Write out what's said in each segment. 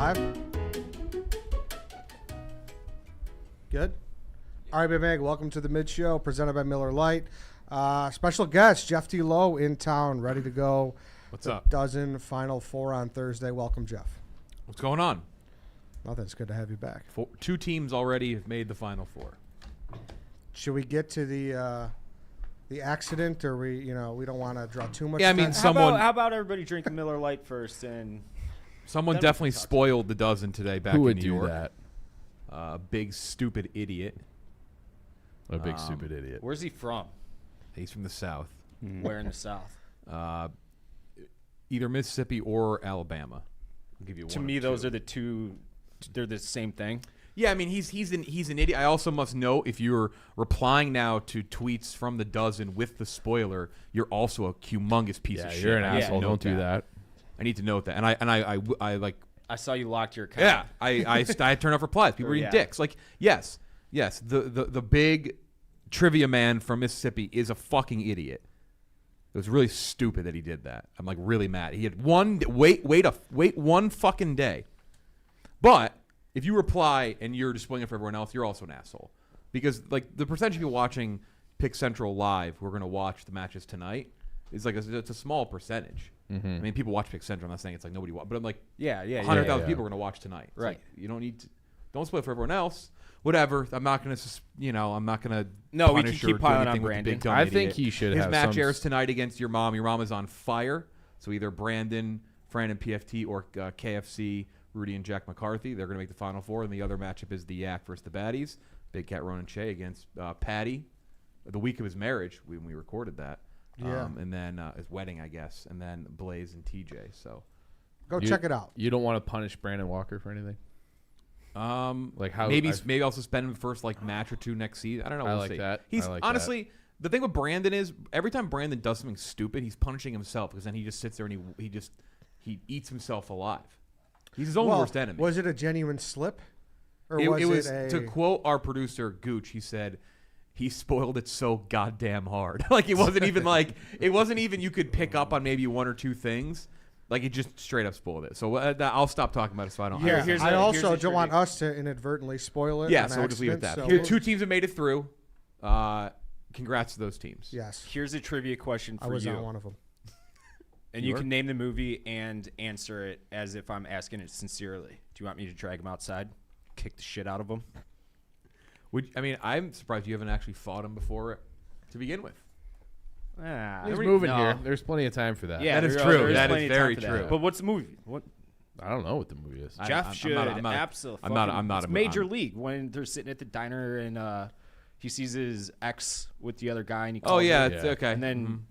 Live? Good? All right, Big Mag, welcome to the Mid Show, presented by Miller Lite. Special guest, Jeff D Lowe in town, ready to go. What's up? Dozen Final Four on Thursday. Welcome, Jeff. What's going on? Nothing. It's good to have you back. Two teams already have made the Final Four. Should we get to the accident, or we don't want to draw too much? Yeah, I mean, time? How about everybody drink a Miller Lite first, and someone definitely spoiled the dozen today back Who would in New do York. Big stupid idiot. A big stupid idiot. Where's he from? He's from the South. Where in the South? Either Mississippi or Alabama. I'll give you one. To me, those are the two. They're the same thing. Yeah, I mean, he's an idiot. I also must note, if you're replying now to tweets from the dozen with the spoiler, you're also a humongous piece of shit. You're an asshole. Note Don't do that. I need to note that, and I like I saw you locked your account. Yeah, I turned off replies. People were being dicks. Like, yes, the big trivia man from Mississippi is a fucking idiot. It was really stupid that he did that. I'm like really mad. He had wait one fucking day. But if you reply and you're displaying it for everyone else, you're also an asshole. Because like the percentage of people watching Pick Central live who are going to watch the matches tonight is like it's a small percentage. I mean, people watch Pick Central. I'm not saying it's like nobody watch, but I'm like, 100,000 people are going to watch tonight. It's Right. Like, you don't need to. Don't spoil it for everyone else. Whatever. I'm not going to. I'm not going to. No, we can punish or keep do piling on anything with the Brandon. big dumb I idiot. think he should His have match some airs tonight against your mom. Your mom is on fire. So either Brandon, Fran, and PFT, or KFC, Rudy and Jack McCarthy. They're going to make the final four. And the other matchup is the Yak versus the Baddies. Big Cat Ronan Che against Patty. The week of his marriage when we recorded that. Yeah. And then his wedding, I guess. And then Blaze and TJ. So Go check it out. You don't want to punish Brandon Walker for anything? Like how maybe I'll suspend him the first like match or two next season. I don't know. I We'll like see. that. He's I like honestly the thing with Brandon is every time Brandon does something stupid, he's punishing himself because then he just sits there and he eats himself alive. He's his own worst enemy. Was it a genuine slip? Or it was a... to quote our producer Gooch, he said he spoiled it so goddamn hard. Like it wasn't even you could pick up on maybe one or two things. Like he just straight up spoiled it. So I'll stop talking about it so I don't. Yeah, Here's I a- also here's a don't want trivia. us to inadvertently spoil it. Yeah, on so we'll just leave it at that. accident, Here, so- two teams have made it through. Congrats to those teams. Yes, Here's a trivia question I for was you. on one of them. And you can name the movie and answer it as if I'm asking it sincerely. Do you want me to drag him outside? Kick the shit out of him? I'm surprised you haven't actually fought him before to begin with. He's moving here. There's plenty of time for that. Yeah, That is there- true. there is That is plenty of time very for that. true. But what's the movie? What I don't know what the movie is. Jeff should I'm not it's a- Major I'm- League when they're sitting at the diner and he sees his ex with the other guy and he calls Oh yeah, her. it's Yeah. okay. And then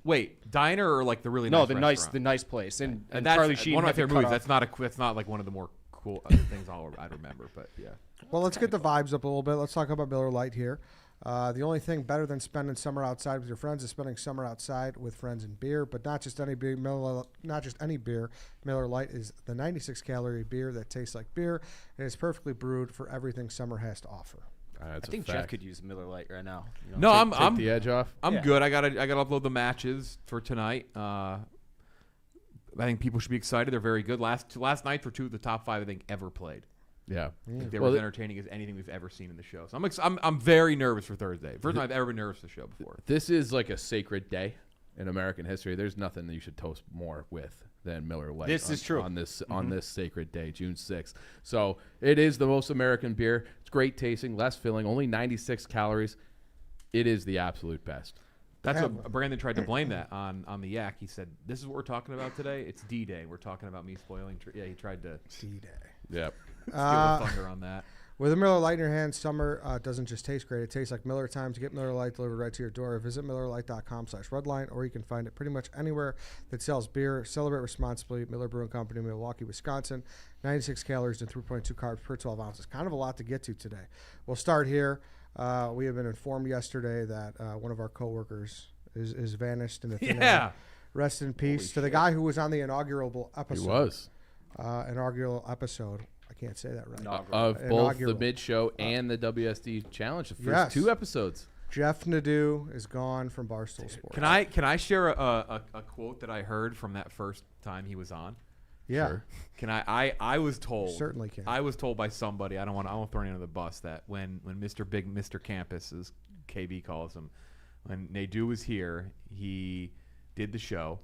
wait, diner or like the really no, nice the restaurant? the nice place. And that's Charlie Sheen one of my had to favorite cut movies. off- That's not like one of the more cool things I'd remember. But yeah, Well, let's get the vibes up a little bit. Let's talk about Miller Lite here. The only thing better than spending summer outside with your friends is spending summer outside with friends and beer, but not just any beer. Not just any beer. Miller Lite is the 96-calorie beer that tastes like beer and is perfectly brewed for everything summer has to offer. I think Jeff could use Miller Lite right now. You no, know? I'm Take the edge off. I'm Yeah. good. I gotta upload the matches for tonight. I think people should be excited. They're very good. Last night for two of the top five I think ever played. Yeah. I think they Well, were as entertaining as anything we've ever seen in the show. So I'm very nervous for Thursday. First time I've ever been nervous for the show before. This is like a sacred day in American history. There's nothing that you should toast more with than Miller Lite. This is true. on this sacred day, June 6th. So it is the most American beer. It's great tasting, less filling, only 96 calories. It is the absolute best. That's what Brandon tried to blame that on the Yak. He said, "This is what we're talking about today. It's D-Day. We're talking about me spoiling." Yeah, he tried to D-Day. Yep. steal the thunder on that. With a Miller Lite in your hand, summer doesn't just taste great. It tastes like Miller time. To get Miller Lite delivered right to your door, visit MillerLite.com/redline, or you can find it pretty much anywhere that sells beer. Celebrate responsibly. Miller Brewing Company, Milwaukee, Wisconsin. 96 calories and 3.2 carbs per 12 ounces. Kind of a lot to get to today. We'll start here. We have been informed yesterday that one of our coworkers is vanished in the thin air. Rest in peace to the guy who was on the inaugural episode. He was. Inaugural episode. I can't say that right. Of both Inaugural. the mid show and the WSD challenge, the first Yes. two episodes. Jeff Nadu is gone from Barstool Sports. Can I share a quote that I heard from that first time he was on? Yeah, Sure. Can I was told. certainly can. I was told by somebody. I won't throw any under the bus. That when Mr. Big Mr. Campus, as KB calls him, when Nadu was here, he did the show.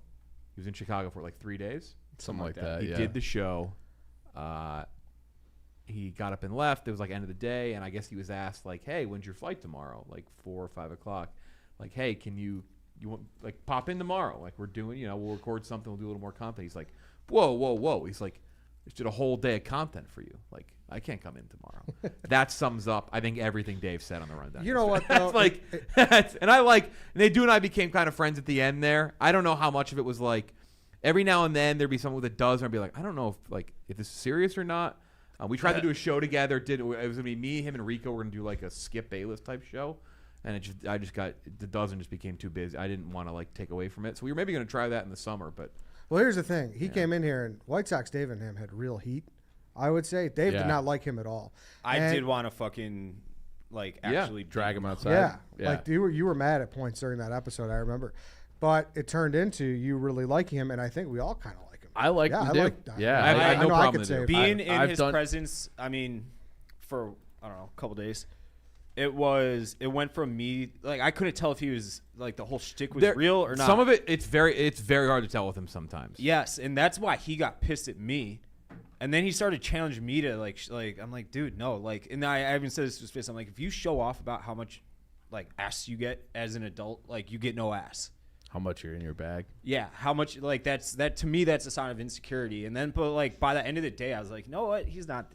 He was in Chicago for like 3 days. Something like that. He Yeah. did the show. He got up and left. It was like end of the day, and I guess he was asked like, "Hey, when's your flight tomorrow?" Like 4 or 5 o'clock. Like, "Hey, can you want like pop in tomorrow? Like we're doing, we'll record something. We'll do a little more content." He's like, "Whoa!" He's like, "I just did a whole day of content for you. Like I can't come in tomorrow." That sums up, I think, everything Dave said on the rundown. You know what, though? That's like, and Nadu and I became kind of friends at the end there. I don't know how much of it was like. Every now and then there'd be someone that does, and I'd be like, I don't know if this is serious or not. We tried to do a show together. It was gonna be me, him, and Rico. We're gonna do like a Skip Bayless type show, and the dozen just became too busy. I didn't want to like take away from it, so we were maybe gonna try that in the summer, but Well, here's the thing. He came in here, and White Sox Dave and him had real heat, I would say. Dave did not like him at all. I did want to fucking, actually drag him outside. Yeah. Like, you were mad at points during that episode, I remember. But it turned into you really liking him, and I think we all kind of like him. I like him, too. Yeah, I had no problem with it. Being in his presence, I mean, for, I don't know, a couple days, it went from me, I couldn't tell if he was, the whole shtick was real or not. Some of it, it's very hard to tell with him sometimes. Yes, and that's why he got pissed at me. And then he started challenging me to, I'm like, dude, no. And I even said this to his face. I'm like, if you show off about how much, ass you get as an adult, you get no ass. How much you're in your bag? Yeah, how much that to me that's a sign of insecurity. And then but by the end of the day I was like, you know what? He's not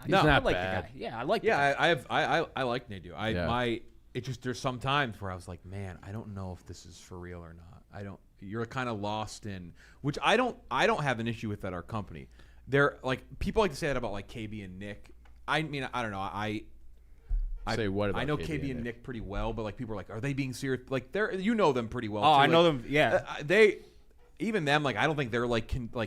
not I bad. like the guy. Yeah, I like I like Nadu. It just there's some times where I was like, man, I don't know if this is for real or not. You're kind of lost in, which I don't have an issue with at our company. They're people like to say that about KB and Nick. I mean, I don't know. I know KB and Nick pretty well, but people are like, are they being serious? They're them pretty well. Oh, too. I know them. Yeah, even them. I don't think they're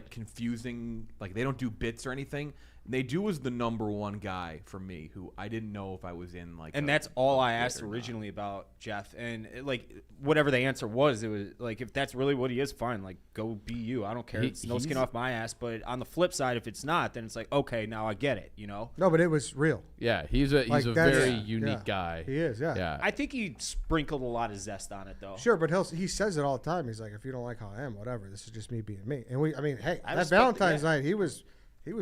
confusing. They don't do bits or anything. Nadu was the number one guy for me who I didn't know if I was in and that's all I asked originally about Jeff, and whatever the answer was, it was if that's really what he is, fine, go be you. I don't care. It's no skin off my ass. But on the flip side, if it's not, then it's okay, now I get it. No, but it was real. Yeah, he's a very unique guy. He is. Yeah. I think he sprinkled a lot of zest on it though. Sure, but he says it all the time. He's like, if you don't like how I am, whatever. This is just me being me. And hey, that Valentine's night, he was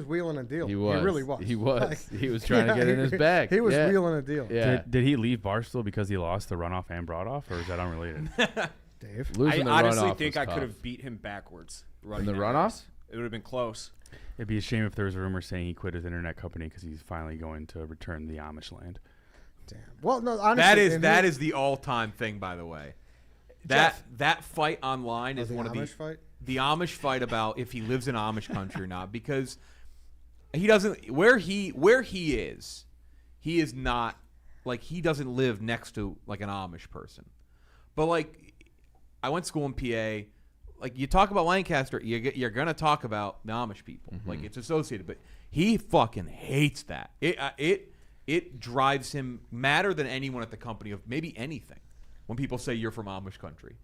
wheeling a deal. He really was. He was. He was trying to get in his bag. He was wheeling a deal. Yeah. Did he leave Barstool because he lost the runoff and brought off, or is that unrelated? Dave, I honestly think I could have beat him backwards. In the runoff? It would have been close. It'd be a shame if there was a rumor saying he quit his internet company because he's finally going to return the Amish land. Damn. Well, no, honestly, that is the all-time thing, by the way. That fight online is one of the Amish fight about if he lives in Amish country or not, because he doesn't where he is not he doesn't live next to an Amish person. But I went to school in PA. You talk about Lancaster, you're gonna talk about the Amish people. Mm-hmm. It's associated, but he fucking hates that. It drives him madder than anyone at the company of maybe anything when people say you're from Amish country.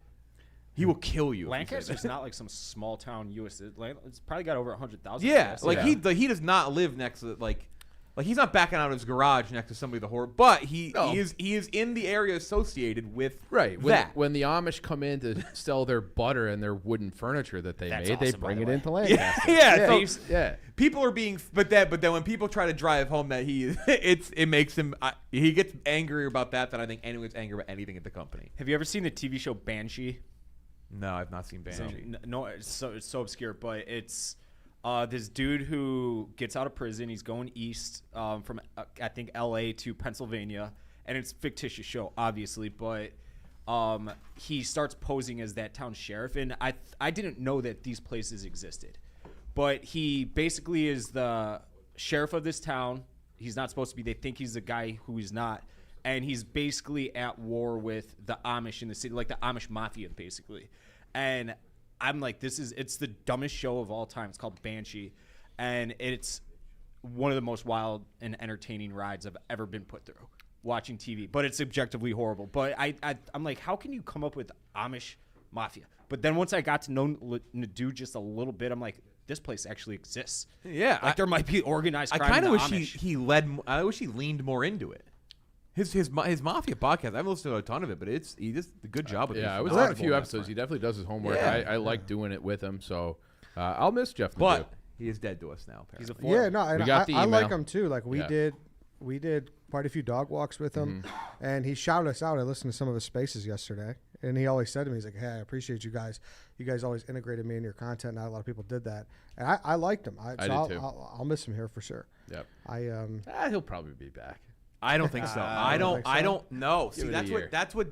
He will kill you. Lancaster's not some small town U.S. It's probably got over 100,000. Yeah, he does not live next to he's not backing out of his garage next to somebody with a horse, but he is in the area associated with that. When the Amish come in to sell their butter and their wooden furniture that they made, awesome, they bring it into Lancaster. Yeah. People are being, but then when people try to drive home that it makes him he gets angrier about that than I think anyone's angry about anything at the company. Have you ever seen the TV show Banshee? No, I've not seen Banshee. No, it's so obscure, but it's this dude who gets out of prison. He's going east from I think L.A. to Pennsylvania, and it's a fictitious show, obviously, but he starts posing as that town sheriff, and I didn't know that these places existed, but he basically is the sheriff of this town. He's not supposed to be. They think he's the guy who he's not. And he's basically at war with the Amish in the city, the Amish mafia, basically. And I'm like, it's the dumbest show of all time. It's called Banshee. And it's one of the most wild and entertaining rides I've ever been put through watching TV. But it's objectively horrible. But I'm like, how can you come up with Amish mafia? But then once I got to know Nadu just a little bit, I'm like, this place actually exists. Yeah. There might be organized crime. I kind of wish I wish he leaned more into it. His Mafia podcast, I haven't listened to a ton of it, but he does a good job with it. Yeah, I was on a few episodes. He definitely does his homework. Yeah. I like doing it with him, so I'll miss Jeff Nadu. But he is dead to us now, apparently. He's a foreigner. Yeah, no, and I like him too. We did quite a few dog walks with him, and he shouted us out. I listened to some of his spaces yesterday, and he always said to me, he's like, hey, I appreciate you guys. You guys always integrated me into your content. Not a lot of people did that, and I liked him. I did too. I'll miss him here for sure. Yep. He'll probably be back. I don't think so. I don't know. See, that's what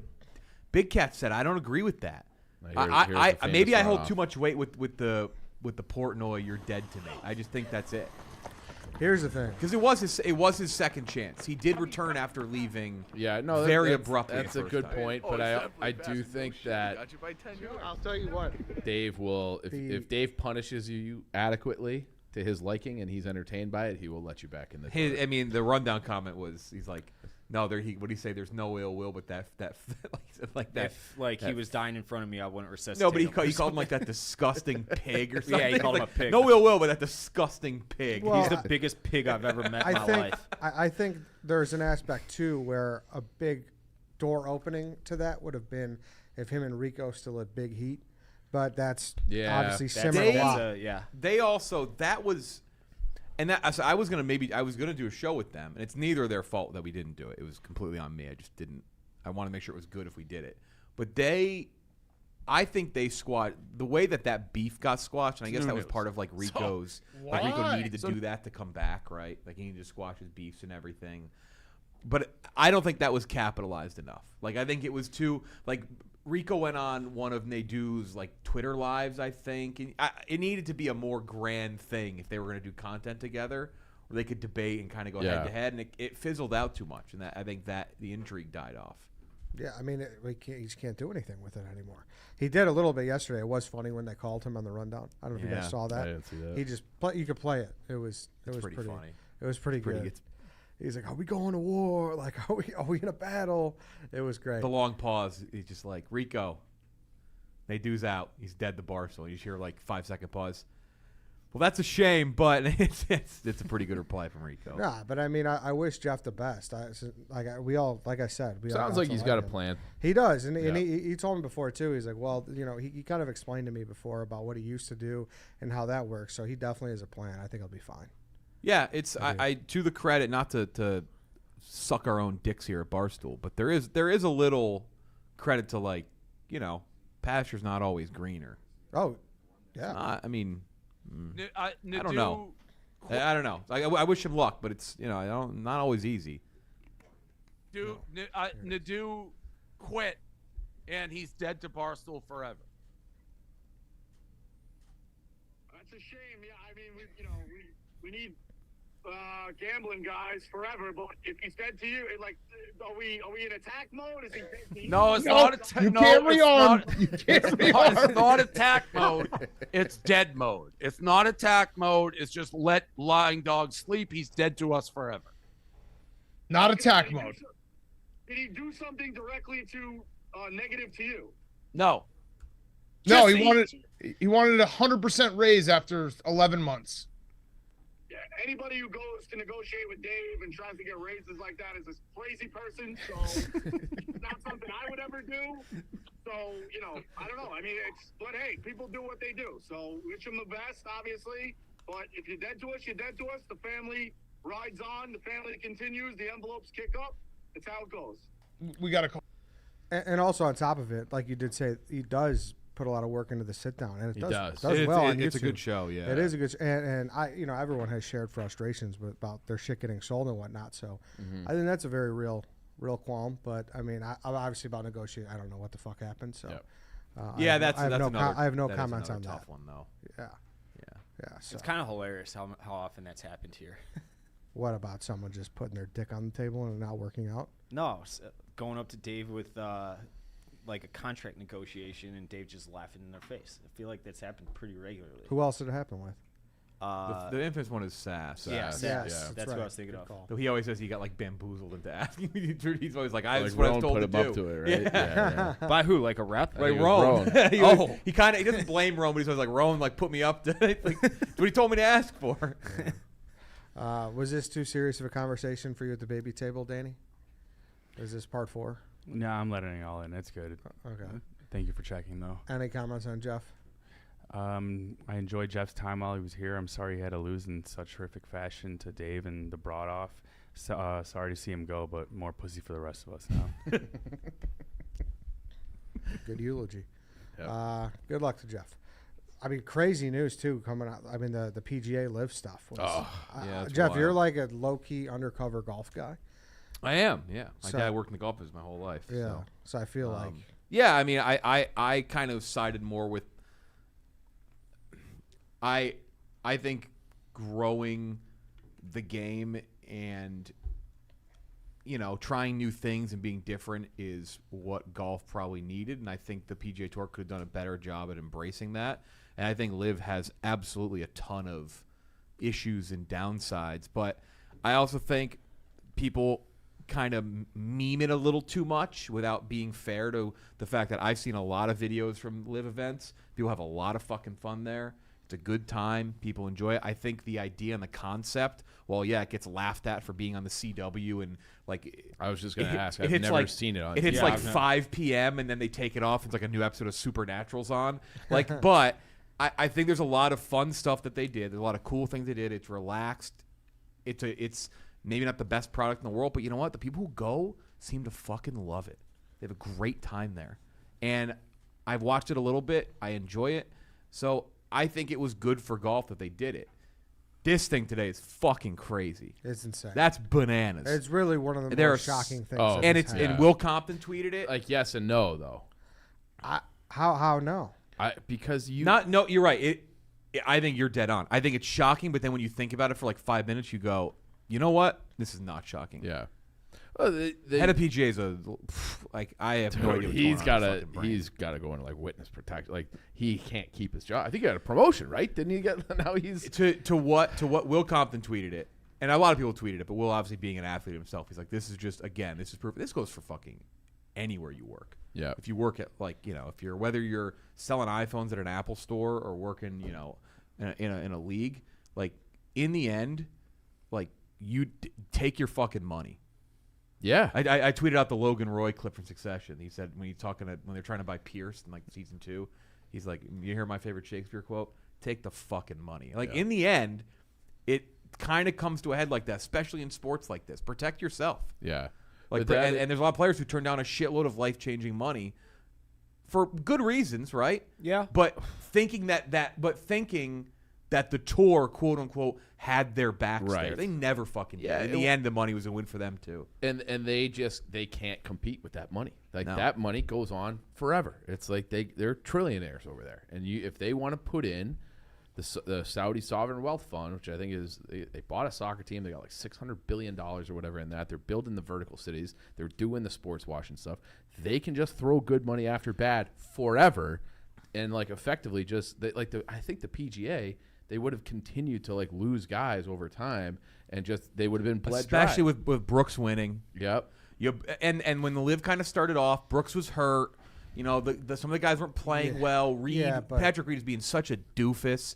Big Cat said. I don't agree with that. Maybe I hold too much weight with the Portnoy. You're dead to me. I just think that's it. Here's the thing. Because it was his second chance. He did return after leaving. Yeah, no, very abruptly. That's a good point, but I do think that I'll tell you what. Dave will if Dave punishes you adequately to his liking and he's entertained by it, he will let you back in the door. I mean, the rundown comment was he's like, no, what do you say? There's no ill will, but that like that. If he was dying in front of me, I wouldn't resuscitate. No, but he him. called him like that disgusting pig or something. Yeah, he called him like, a pig. No ill will, but that disgusting pig. Well, He's the biggest pig I've ever met in my life. I think there's an aspect too where a big door opening to that would have been if him and Rico still had big heat, but that's obviously simmered a lot. They also and that so I was gonna do a show with them, and it's neither their fault that we didn't do it. It was completely on me. I just didn't. I want to make sure it was good if we did it. But I think they the way that beef got squashed, and I guess that was part of like Rico's. Like Rico needed to do that to come back, right? Like he needed to squash his beefs and everything. But I don't think that was capitalized enough. Like I think it was too like. Rico went on one of Nadu's like Twitter lives, I think. And it needed to be a more grand thing if they were going to do content together, where they could debate and kind of go head to head. And it fizzled out too much, and I think that the intrigue died off. Yeah, I mean, he just can't do anything with it anymore. He did a little bit yesterday. It was funny when they called him on the rundown. I don't know if you guys saw that. I didn't see that. He just you could play it. It was pretty funny. It was pretty good. He's like, "Are we going to war? Like, are we in a battle?" It was great. The long pause. He's just like, Rico, Nadu's out. He's dead to Barstool. You just hear like 5-second pause. Well, that's a shame, but it's a pretty good reply from Rico. Nah, but I mean, I wish Jeff the best. Like I said, sounds like he's got a plan. He does, and he told me before too. He's like, well, he kind of explained to me before about what he used to do and how that works. So he definitely has a plan. I think he'll be fine. Yeah, it's I to the credit, not to suck our own dicks here at Barstool, but there is a little credit to like, pasture's not always greener. Oh, yeah. I mean, I don't know. I don't know. I wish him luck, but it's not always easy. Nadu quit, and he's dead to Barstool forever. That's a shame. Yeah, I mean, we need gambling guys forever, but if he's dead to you, like, are we in attack mode? Is he? No, it's not attack. No, carry on. It's not attack mode. It's dead mode. It's not attack mode. It's just let lying dog sleep. He's dead to us forever. Not attack mode. Did he do something directly to negative to you? No. No, he wanted a 100% raise after 11 months. Yeah, anybody who goes to negotiate with Dave and tries to get raises like that is a crazy person. So it's not something I would ever do. So I don't know. I mean, but hey, people do what they do. So wish them the best, obviously. But if you're dead to us, you're dead to us. The family rides on. The family continues. The envelopes kick up. That's how it goes. We got to call. And also on top of it, like you did say, he does put a lot of work into the sit down, and it does well on YouTube. It's a good show, yeah. It is a good and I everyone has shared frustrations about their shit getting sold and whatnot. So I think that's a very real qualm. But I mean, I'm obviously about negotiating. I don't know what the fuck happened. So I have no comments on that. Tough one though. Yeah. It's So. kind of hilarious how often that's happened here. What about someone just putting their dick on the table and not working out? No, going up to Dave with like a contract negotiation and Dave just laughing in their face. I feel like that's happened pretty regularly. Who else did it happen with? The infamous one is Sass. Yes, that's what right. I was thinking of. Though he always says he got like bamboozled into asking me. He's always like, "That's Like what I was told put to him do." up to it, right? Yeah. By who? Like a rep? Like think it was Rome. he doesn't blame Rome, but he's always like, Rome like put me up to like, that's what he told me to ask for. Was this too serious of a conversation for you at the baby table, Danny? Is this part 4? No, I'm letting it all in. It's good. Okay. Thank you for checking, though. Any comments on Jeff? I enjoyed Jeff's time while he was here. I'm sorry he had to lose in such horrific fashion to Dave and the broad off. So, sorry to see him go, but more pussy for the rest of us now. Good eulogy. Yep. Good luck to Jeff. I mean, crazy news too coming out. I mean, the PGA LIV stuff. Jeff, wild. you're like a low key undercover golf guy. I am. Yeah, my So- dad worked in the golf business my whole life. Yeah. So I feel like Yeah, I mean, I kind of sided more with. I think growing the game and, trying new things and being different is what golf probably needed. And I think the PGA Tour could have done a better job at embracing that. And I think LIV has absolutely a ton of issues and downsides. But I also think people kind of meme it a little too much without being fair to the fact that I've seen a lot of videos from LIV events. People have a lot of fucking fun there. It's a good time. People enjoy it. I think the idea and the concept, well, yeah, it gets laughed at for being on the CW and I was just going to ask. I've never seen it on. It hits 5 p.m. and then they take it off. It's like a new episode of Supernatural's on. But I think there's a lot of fun stuff that they did. There's a lot of cool things they did. It's relaxed. It's maybe not the best product in the world, but you know what? The people who go seem to fucking love it. They have a great time there. And I've watched it a little bit. I enjoy it. So I think it was good for golf that they did it. This thing today is fucking crazy. It's insane. That's bananas. It's really one of the more shocking things. And Will Compton tweeted it. Like yes and no though. How no? Because you no, you're right. I think you're dead on. I think it's shocking, but then when you think about it for like 5 minutes, you go, you know what? This is not shocking. Yeah. Well, head of PGA is I have no idea. He's got to go into like witness protection. Like he can't keep his job. I think he got a promotion, right? Didn't he get? Now he's to what Will Compton tweeted it, and a lot of people tweeted it. But Will, obviously being an athlete himself, he's like, this is just this is proof. This goes for fucking anywhere you work. Yeah. If you work at whether you're selling iPhones at an Apple store or working in a league, like in the end, like you take your fucking money. Yeah, I tweeted out the Logan Roy clip from Succession. He said when they're trying to buy Pierce in like season 2, he's like, you hear my favorite Shakespeare quote? Take the fucking money. Like in the end, it kind of comes to a head like that, especially in sports like this. Protect yourself. Yeah, and there's a lot of players who turn down a shitload of life-changing money for good reasons, right? Yeah. But thinking that the tour, quote unquote, had their backs there. They never fucking did. In the end, the money was a win for them too. And they can't compete with that money. That money goes on forever. It's like they're trillionaires over there. And if they want to put in the Saudi Sovereign Wealth Fund, which I think is they bought a soccer team, they got like $600 billion or whatever in that. They're building the vertical cities. They're doing the sports washing stuff. They can just throw good money after bad forever, and like effectively I think the PGA. They would have continued to like lose guys over time, and they would have been bled especially dry. with Brooks winning. Yep. And when the LIV kind of started off, Brooks was hurt. Some of the guys weren't playing well. Patrick Reed is being such a doofus.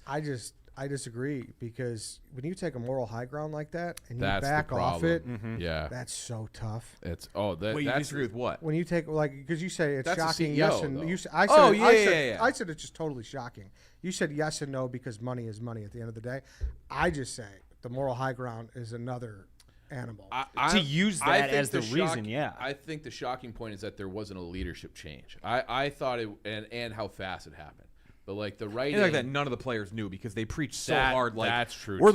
I disagree, because when you take a moral high ground like that and you that's back off it, yeah, that's so tough. It's you disagree with what? When you take because you say it's that's shocking, CEO, yes and though. I said it's just totally shocking. You said yes and no because money is money at the end of the day. I just say the moral high ground is another animal. To use that as the reason, yeah. I think the shocking point is that there wasn't a leadership change. I thought it, and how fast it happened. But like the writing, like that, none of the players knew because they preached so hard. Like that's true. We're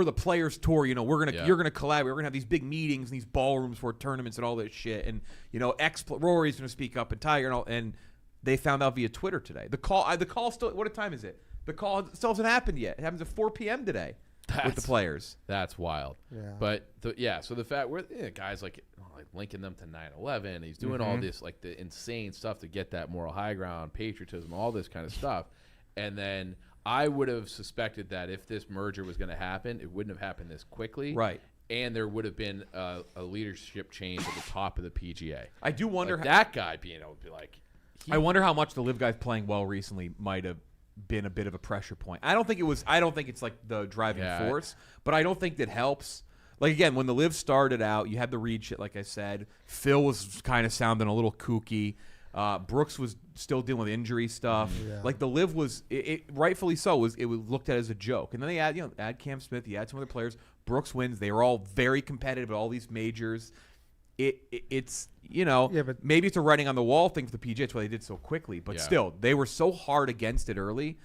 the players tour. You're gonna collaborate. We're gonna have these big meetings and these ballrooms for tournaments and all this shit. And Rory's gonna speak up and Tiger and they found out via Twitter today. The call still. What time is it? The call still hasn't happened yet. It happens at 4 p.m. today with the players. That's wild. Yeah. But so the fact guys like linking them to 9/11, he's doing all this like the insane stuff to get that moral high ground, patriotism, all this kind of stuff. And then I would have suspected that if this merger was going to happen, it wouldn't have happened this quickly. Right. And there would have been a leadership change at the top of the PGA. I do wonder that guy being able to be like. I wonder how much the LIV guys playing well recently might have been a bit of a pressure point. I don't think it's like the driving force, but I don't think that helps. Like again, when the LIV started out, you had the Reed shit, like I said. Phil was kind of sounding a little kooky. Brooks was still dealing with injury stuff. Yeah. Like the LIV was, it rightfully so, was looked at as a joke. And then they add Cam Smith, you add some other players. Brooks wins. They were all very competitive at all these majors. It's but maybe it's a writing on the wall thing for the PGA. That's why they did so quickly. But still, they were so hard against it early.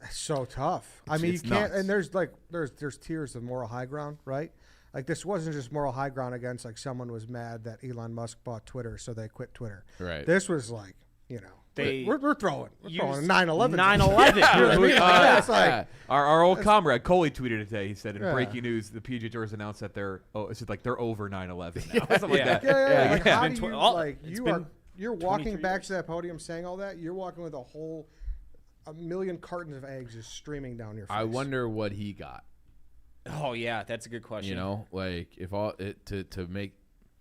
It's so tough. I mean, you can't. And there's tiers of moral high ground, right? Like this wasn't just moral high ground against like someone was mad that Elon Musk bought Twitter, so they quit Twitter. Right. This was like We're throwing 9/11. 9/11. It's like our old comrade Coley tweeted today. He said, in breaking news, the PGA Tour has announced that they're over 9/11 now. Something like that. Yeah. Like, how It's do you, been you're walking 23 back years. to that podium saying all that. You're walking with a million cartons of eggs just streaming down your face. I wonder what he got. Oh yeah, that's a good question. You know, like if all it to make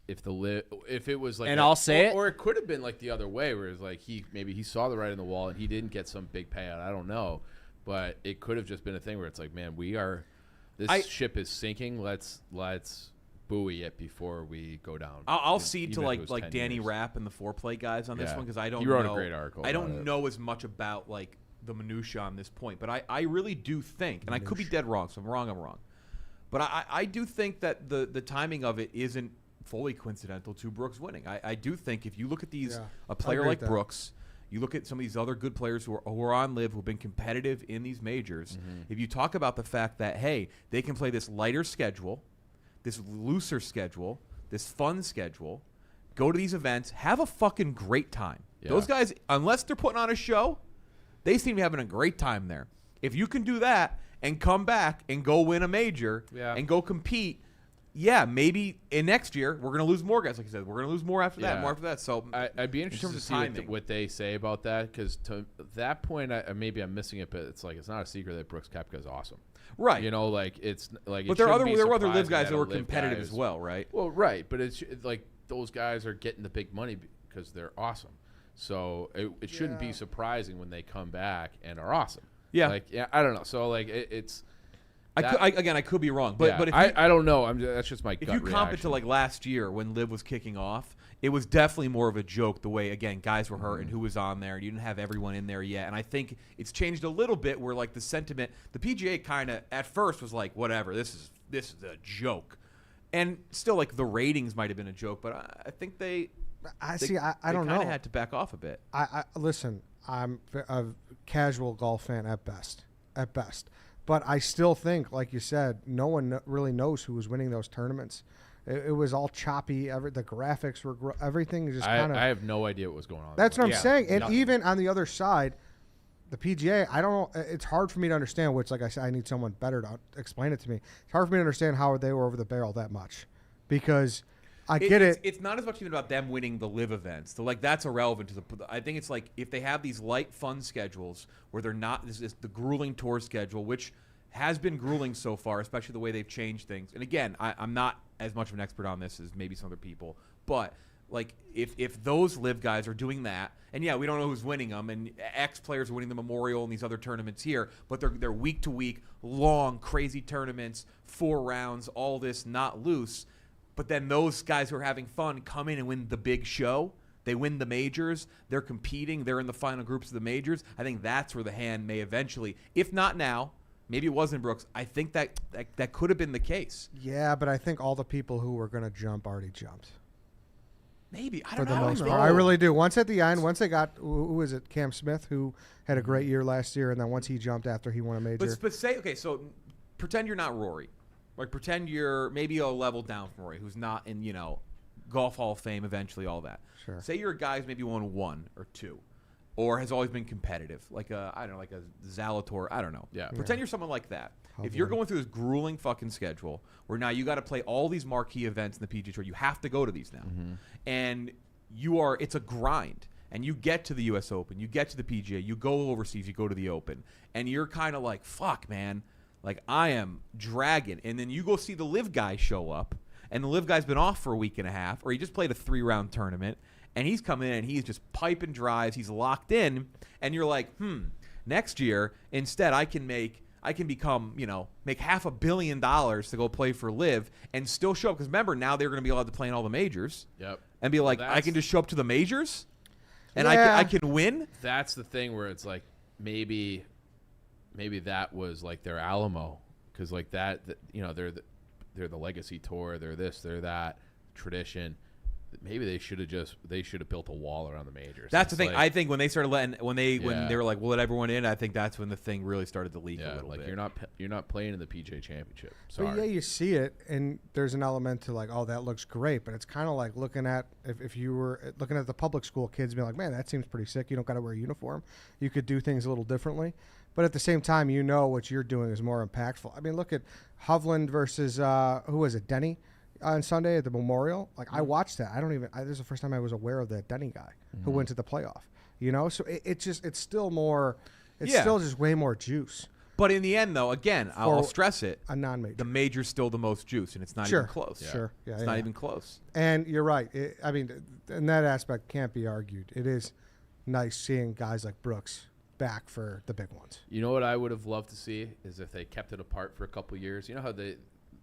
if it was like, and I'll say it, or it could have been like the other way, where it's like maybe he saw the writing on the wall and he didn't get some big payout. I don't know, but it could have just been a thing where it's like, man, this ship is sinking. Let's buoy it before we go down. I'll cede to even if it was like 10 Danny years. Rapp and the foreplay guys on this one because I don't. You wrote know, a great article. I about don't it. know as much about like the minutia on this point, but I really do think, and I could be dead wrong. So if I'm wrong. But I do think that the timing of it isn't fully coincidental to Brooks winning. I do think if you look at a player like Brooks, you look at some of these other good players who are on LIV who've been competitive in these majors. If you talk about the fact that, hey, they can play this lighter schedule, this looser schedule, this fun schedule, go to these events, have a fucking great time. Yeah. Those guys, unless they're putting on a show, they seem to be having a great time there. If you can do that and come back and go win a major and go compete, maybe in next year we're going to lose more guys. Like you said, we're going to lose more after that, more after that. So I'd be interested to see what they say about that, because to that point, maybe I'm missing it, but it's like it's not a secret that Brooks Koepka is awesome, right? You know, like it's like. But there were other LIV guys that were competitive as well, right? Well, right, but it's like those guys are getting the big money because they're awesome. So it shouldn't be surprising when they come back and are awesome. Yeah, I don't know. So like it's. I could be wrong, but if I don't know. That's just my gut reaction. If you comp it to like last year when LIV was kicking off, it was definitely more of a joke. The way guys were hurt and who was on there, and you didn't have everyone in there yet. And I think it's changed a little bit where like the sentiment, the PGA kind of at first was like, whatever, this is a joke, and still like the ratings might have been a joke, but I think they don't know. Had to back off a bit. I listen. I'm a casual golf fan at best. But I still think, like you said, no one really knows who was winning those tournaments. It was all choppy. The graphics were everything is just kind of. I have no idea what was going on. That's what I'm saying. And even on the other side, the PGA, I don't know. It's hard for me to understand. Which, like I said, I need someone better to explain it to me. It's hard for me to understand how they were over the barrel that much, because. I get it. It's not as much even about them winning the LIV events. So like that's irrelevant to the. I think it's like if they have these light, fun schedules where they're not the grueling tour schedule, which has been grueling so far, especially the way they've changed things. And again, I'm not as much of an expert on this as maybe some other people, but like if those LIV guys are doing that, and we don't know who's winning them, and X players are winning the Memorial and these other tournaments here, but they're week to week, long, crazy tournaments, 4 rounds, all this not loose. But then those guys who are having fun come in and win the big show. They win the majors. They're competing. They're in the final groups of the majors. I think that's where the hand may eventually, if not now, maybe it wasn't Brooks. I think that could have been the case. Yeah, but I think all the people who were going to jump already jumped. Maybe. I don't know. For the most part. I really do. Once at the end, once they got, who was it, Cam Smith, who had a great year last year, and then once he jumped after he won a major. But say, okay, so pretend you're not Rory. Like, pretend you're maybe a level down from Rory, who's not in, Golf Hall of Fame eventually, all that. Sure. Say you're a guy who's maybe won 1 or 2, or has always been competitive, like a Zalator, I don't know. Yeah. Pretend you're someone like that. If you're going through this grueling fucking schedule, where now you got to play all these marquee events in the PGA Tour, you have to go to these now, and it's a grind. And you get to the U.S. Open, you get to the PGA, you go overseas, you go to the Open, and you're kind of like, fuck, man. Like, I am dragging. And then you go see the LIV guy show up, and the LIV guy's been off for a week and a half, or he just played a 3-round tournament, and he's coming in and he's just piping drives. He's locked in, and you're like, next year, instead I can make $500 million to go play for LIV and still show up. Because remember, now they're going to be allowed to play in all the majors. Yep. And be like, I can just show up to the majors, and I can win. That's the thing where it's like maybe that was like their Alamo, because like they're the legacy tour, they're this, they're that tradition. maybe they should have built a wall around the majors. That's the thing. Like, I think when they started when they were like, we'll let everyone in, I think that's when the thing really started to leak a little bit. You're not playing in the PGA Championship. Sorry. But yeah, you see it, and there's an element to like, oh, that looks great, but it's kind of like looking at if you were looking at the public school kids, being like, man, that seems pretty sick. You don't got to wear a uniform. You could do things a little differently, but at the same time, you know what you're doing is more impactful. I mean, look at Hovland versus who was it, Denny? On Sunday at the Memorial, like I watched that. This is the first time I was aware of that Donnie guy who went to the playoff. You know, so it's still just way more juice. But in the end, though, again, I'll stress it. A non-major. The major's still the most juice, and it's not even close. Yeah. Sure. Yeah, it's not even close. And you're right. I mean, in that aspect, can't be argued. It is nice seeing guys like Brooks back for the big ones. You know what I would have loved to see is if they kept it apart for a couple of years. You know how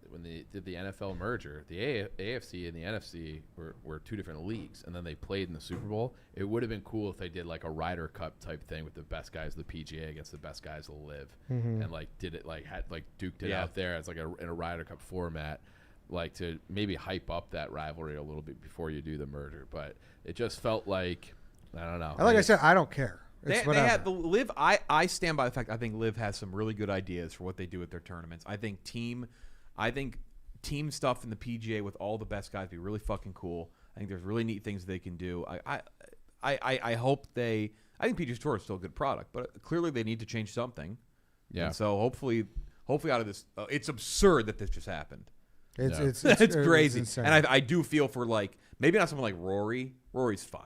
when they did the NFL merger, the AFC and the NFC were two different leagues, and then they played in the Super Bowl. It would have been cool if they did like a Ryder Cup type thing with the best guys of the PGA against the best guys of the LIV, and like did it like had like duked it out there as like in a Ryder Cup format, like to maybe hype up that rivalry a little bit before you do the merger. But it just felt like, I don't know. And like I said, I don't care. They had the LIV. I stand by the fact I think LIV has some really good ideas for what they do with their tournaments. I think team stuff in the PGA with all the best guys would be really fucking cool. I think there's really neat things they can do. I hope I think PGA Tour is still a good product, but clearly they need to change something. Yeah. And so hopefully out of this, it's absurd that this just happened. It's crazy. It's and I do feel for like maybe not someone like Rory. Rory's fine.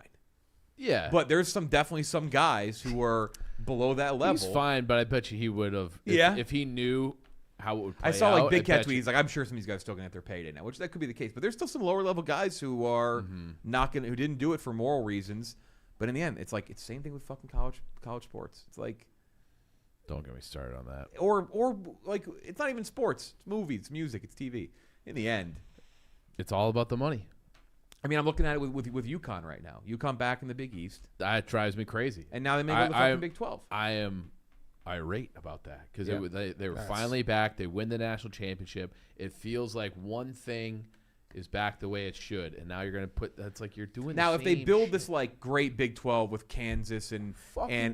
Yeah. But there's definitely some guys who are below that level. He's fine, but I bet you he would have if he knew how it would play I saw like out, Big Cat tweet. He's like, I'm sure some of these guys are still gonna get their payday now, which that could be the case. But there's still some lower level guys who are who didn't do it for moral reasons. But in the end, it's like it's the same thing with fucking college sports. It's like, don't get me started on that. Or like it's not even sports. It's movies, it's music, it's TV. In the end, it's all about the money. I mean, I'm looking at it with UConn right now. UConn back in the Big East. That drives me crazy. And now they may go to the fucking Big 12. I am irate about that because they were finally back. They win the national championship. It feels like one thing is back the way it should, and now you're going to put that's like you're doing now the if they same build shit. this like great Big 12 with Kansas and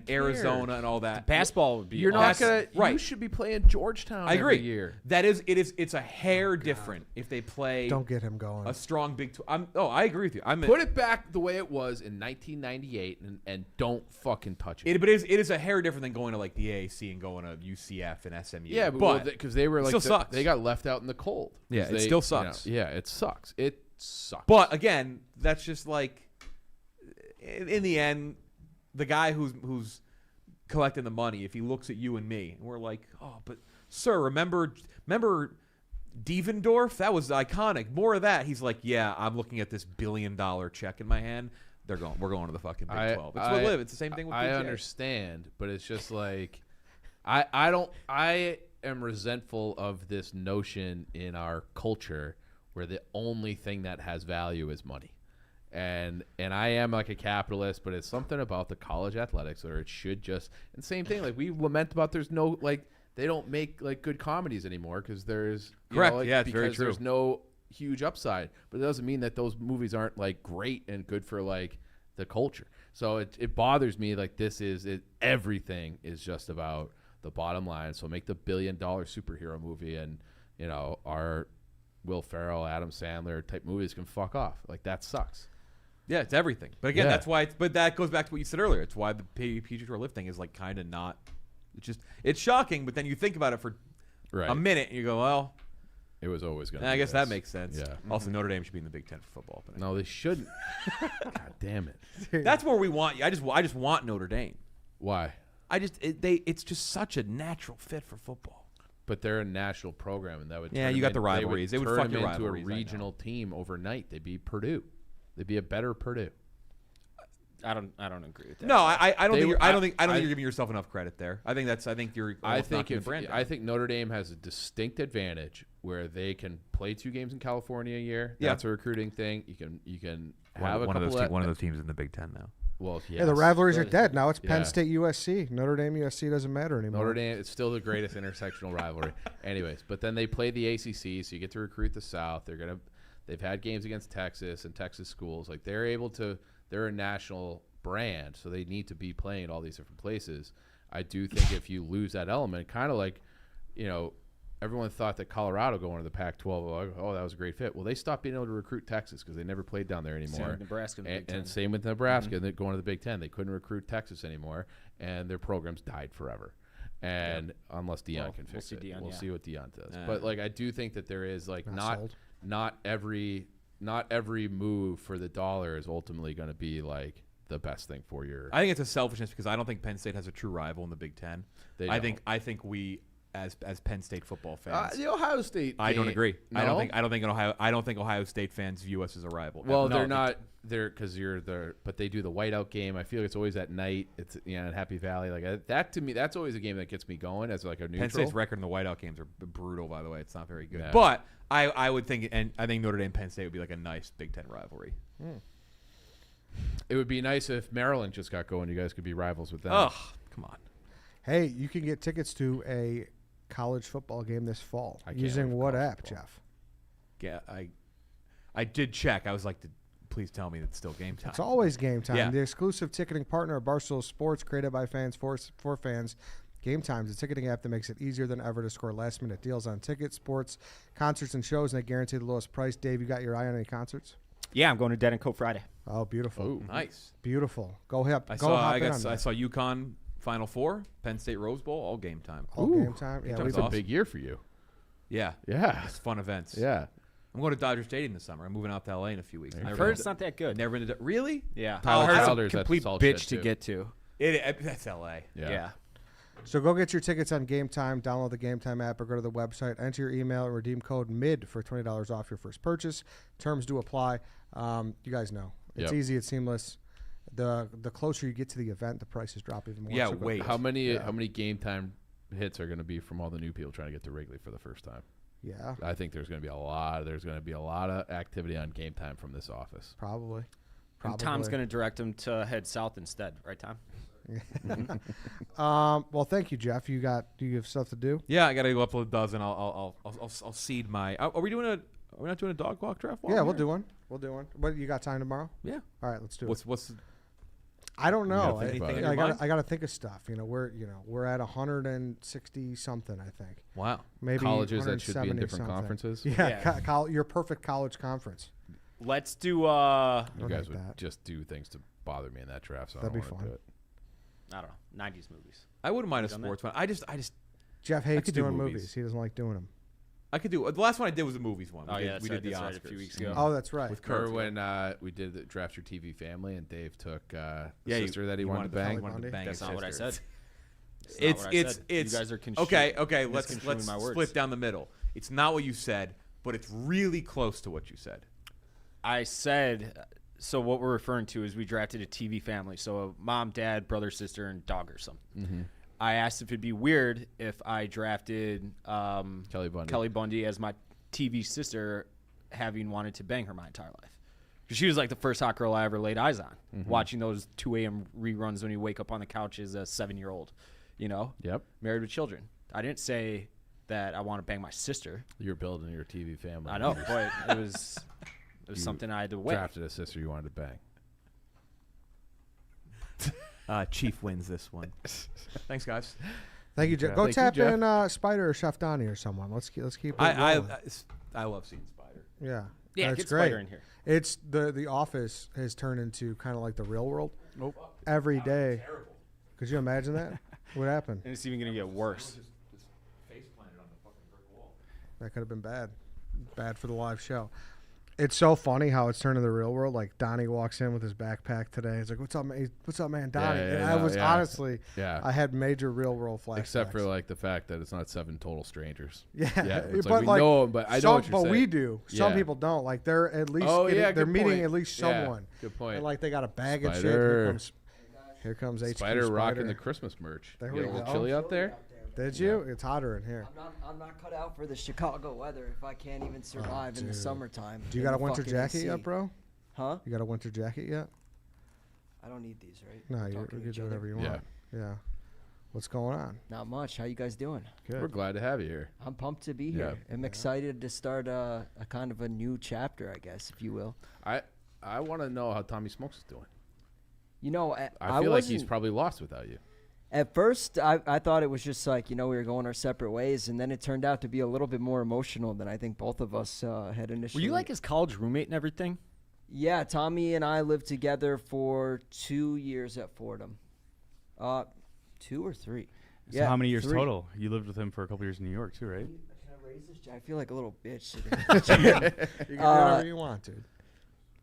Arizona and all that, basketball would be you're not gonna right. You should be playing Georgetown. I agree. Every year. It's a hair different if they play. Don't get him going. A strong Big 12. I agree with you. Put it back the way it was in 1998 and don't fucking touch it. But it is a hair different than going to like the AAC and going to UCF and SMU. Yeah, but because they were like still sucks. They got left out in the cold. Yeah, it still sucks. It sucks. It sucks. But again, that's just like in the end, the guy who's collecting the money, if he looks at you and me, and we're like, oh, but sir, remember Devendorf? That was iconic. More of that. He's like, yeah, I'm looking at this $1 billion check in my hand. We're going to the fucking Big 12. It's what LIV. It's the same thing with PGA. I understand, but it's just like I am resentful of this notion in our culture where the only thing that has value is money. And I am like a capitalist, but it's something about the college athletics where it should just and same thing, like we lament about there's no like they don't make like good comedies anymore because there's correct. It's very true. There's no huge upside. But it doesn't mean that those movies aren't like great and good for like the culture. So it bothers me like everything is just about the bottom line. So make the $1 billion superhero movie and our Will Ferrell, Adam Sandler type movies can fuck off. Like that sucks. Yeah, it's everything. But again, that's why. But that goes back to what you said earlier. It's why the PGA Tour LIV thing is like kind of not. It's shocking. But then you think about it for a minute and you go, well, it was always going to. I guess that makes sense. Yeah. Also, Notre Dame should be in the Big Ten for football. But no, they shouldn't. God damn it. That's where we want you. I just want Notre Dame. Why? It's just such a natural fit for football. But they're a national program, and that would you got the rivalries. They would fuck your into rivalries. A regional team overnight. They'd be Purdue. They'd be a better Purdue. I don't agree with that. No, I don't think you're giving yourself enough credit there. I think you're. I think Notre Dame has a distinct advantage where they can play 2 games in California a year. That's a recruiting thing. You can have one of those teams in the Big Ten now. Well, yes. Yeah, the rivalries are dead. Now it's Penn State USC. Notre Dame USC doesn't matter anymore. Notre Dame, it's still the greatest intersectional rivalry. Anyways, but then they play the ACC, so you get to recruit the South. They've had games against Texas and Texas schools. Like they're a national brand, so they need to be playing at all these different places. I do think if you lose that element, kind of like, everyone thought that Colorado going to the Pac-12, oh, that was a great fit. Well, they stopped being able to recruit Texas because they never played down there anymore. Same with Nebraska. And same with Nebraska, going to the Big Ten. They couldn't recruit Texas anymore, and their programs died forever. And unless Deion can fix it. We'll see what Deion does. But, I do think that there is, not every move for the dollar is ultimately going to be, the best thing for your. I think it's a selfishness because I don't think Penn State has a true rival in the Big Ten. I think we as Penn State football fans. The Ohio State. I don't agree. No? I don't think Ohio State fans view us as a rival. Well, they're not. They're because but they do the whiteout game. I feel like it's always at night. It's in Happy Valley. That to me, that's always a game that gets me going as a neutral. Penn State's record in the whiteout games are brutal. By the way, it's not very good. Yeah. But I would think, and I think Notre Dame Penn State would be a nice Big Ten rivalry. It would be nice if Maryland just got going. You guys could be rivals with them. Ugh, come on. Hey, you can get tickets to a college football game this fall using what app, Jeff? Yeah, I did check. I was like, please tell me it's still Game Time. It's always Game Time. Yeah. The exclusive ticketing partner of Barstool Sports, created by fans for fans. Game Time is a ticketing app that makes it easier than ever to score last-minute deals on tickets, sports, concerts, and shows, and they guarantee the lowest price. Dave, you got your eye on any concerts? Yeah, I'm going to Dead and Co Friday. Oh, beautiful. Ooh, nice. Beautiful. Go ahead. I saw UConn Final Four, Penn State Rose Bowl, all Game Time. All Game Time? Yeah, Time's It's a big year for you. Yeah. Yeah. It's fun events. Yeah. I'm going to Dodger Stadium this summer. I'm moving out to LA in a few weeks. I've heard it's not that good. Never been to really? Yeah. Tyler I heard Childers, it's a that's complete Salt bitch Shed, to too. get to. That's LA. Yeah. So go get your tickets on Game Time. Download the Game Time app or go to the website. Enter your email and redeem code MID for $20 off your first purchase. Terms do apply. You guys know. It's easy. It's seamless. The closer you get to the event, the prices drop even more. Yeah, So wait. How many Game Time hits are going to be from all the new people trying to get to Wrigley for the first time? Yeah. I think there's going to be a lot. There's going to be a lot of activity on Game Time from this office. Probably. And Tom's going to direct him to head south instead, right, Tom? Well, thank you, Jeff. Do you have stuff to do? Yeah, I got to go upload a dozen. I'll seed my. Are we not doing a dog walk draft? Yeah, we'll do one. What, you got time tomorrow? Yeah. All right, let's do it. What's I don't know. Anything in I your mind? got to think of stuff. We're at 160 something, I think. Wow. Maybe Colleges that should be in 170 different something. conferences. Yeah, your perfect college conference. Let's do You guys like would that. just do things to bother me in that draft, so That'd I be don't want fun. to do it. I don't know, 90s movies. I wouldn't mind a Done sports one. I just Jeff hates could do doing movies. movies. He doesn't like doing them. I did. The last one I did was a movies one. We did the that's Oscars right, a few weeks ago. Oh, that's right. with Remember Kurt. when we did the Draft Your TV Family and Dave took the Yeah, sister that he wanted to bang? Kelly Bundy? That's not what I said. It's You guys are okay. Let's misconstruing my words. split down the middle. It's not what you said, but it's really close to what you said. I said, so what we're referring to is we drafted a TV family, so a mom, dad, brother, sister, and dog or something. Mm-hmm. I asked if it'd be weird if I drafted Kelly Bundy. as my TV sister, having wanted to bang her my entire life. Because she was like the first hot girl I ever laid eyes on, watching those 2 a.m. reruns when you wake up on the couch as a 7-year-old, Yep. married with children. I didn't say that I want to bang my sister. You're building your TV family. I know, but it was something I had to weigh. Drafted a sister you wanted to bang. Chief wins this one. Thanks, guys. Thank you, Jeff. Go Thank you, tap Jeff. in Spider or Chef Donny or someone. Let's keep it rolling. I love seeing Spider. Yeah. Yeah, That's get great. Spider in here. It's the Office has turned into kind of like the real world. Nope. Every day. Could you imagine that? What happened? And it's even going to get worse. That could have been bad. Bad for the live show. It's so funny how it's turned to the real world. Like Donnie walks in with his backpack today. He's like, "What's up, man? What's up, man, Donnie?" And I was honestly, I had major real world flashbacks. Except for like the fact that it's not 7 total strangers. Yeah, it's but like we know 'em, but I know what you're but saying. we do. Some Yeah. people don't. Like they're at least they're good meeting point. at least Yeah, someone. good point. And like they got a bag of shit. Spider. Here comes HQ Spider rocking the Christmas merch. There You get we a little go. chilly out there? Did you? It's hotter in here. I'm not cut out for the Chicago weather if I can't even survive in the summertime. Do you got a winter jacket yet, bro? Huh? You got a winter jacket yet? I don't need these, right? No, We're you talking to can each do other. whatever you want. Yeah. What's going on? Not much. How you guys doing? Good. We're glad to have you here. I'm pumped to be here. I'm excited to start a kind of a new chapter, I guess, if you will. I want to know how Tommy Smokes is doing. You know, I feel like he's probably lost without you. At first, I thought it was just like, we were going our separate ways, and then it turned out to be a little bit more emotional than I think both of us had initially. Were you like his college roommate and everything? Yeah, Tommy and I lived together for 2 years at Fordham. 2 or 3. So how many years total? You lived with him for a couple years in New York too, right? Can I raise this? I feel like a little bitch. You can do whatever you want, dude.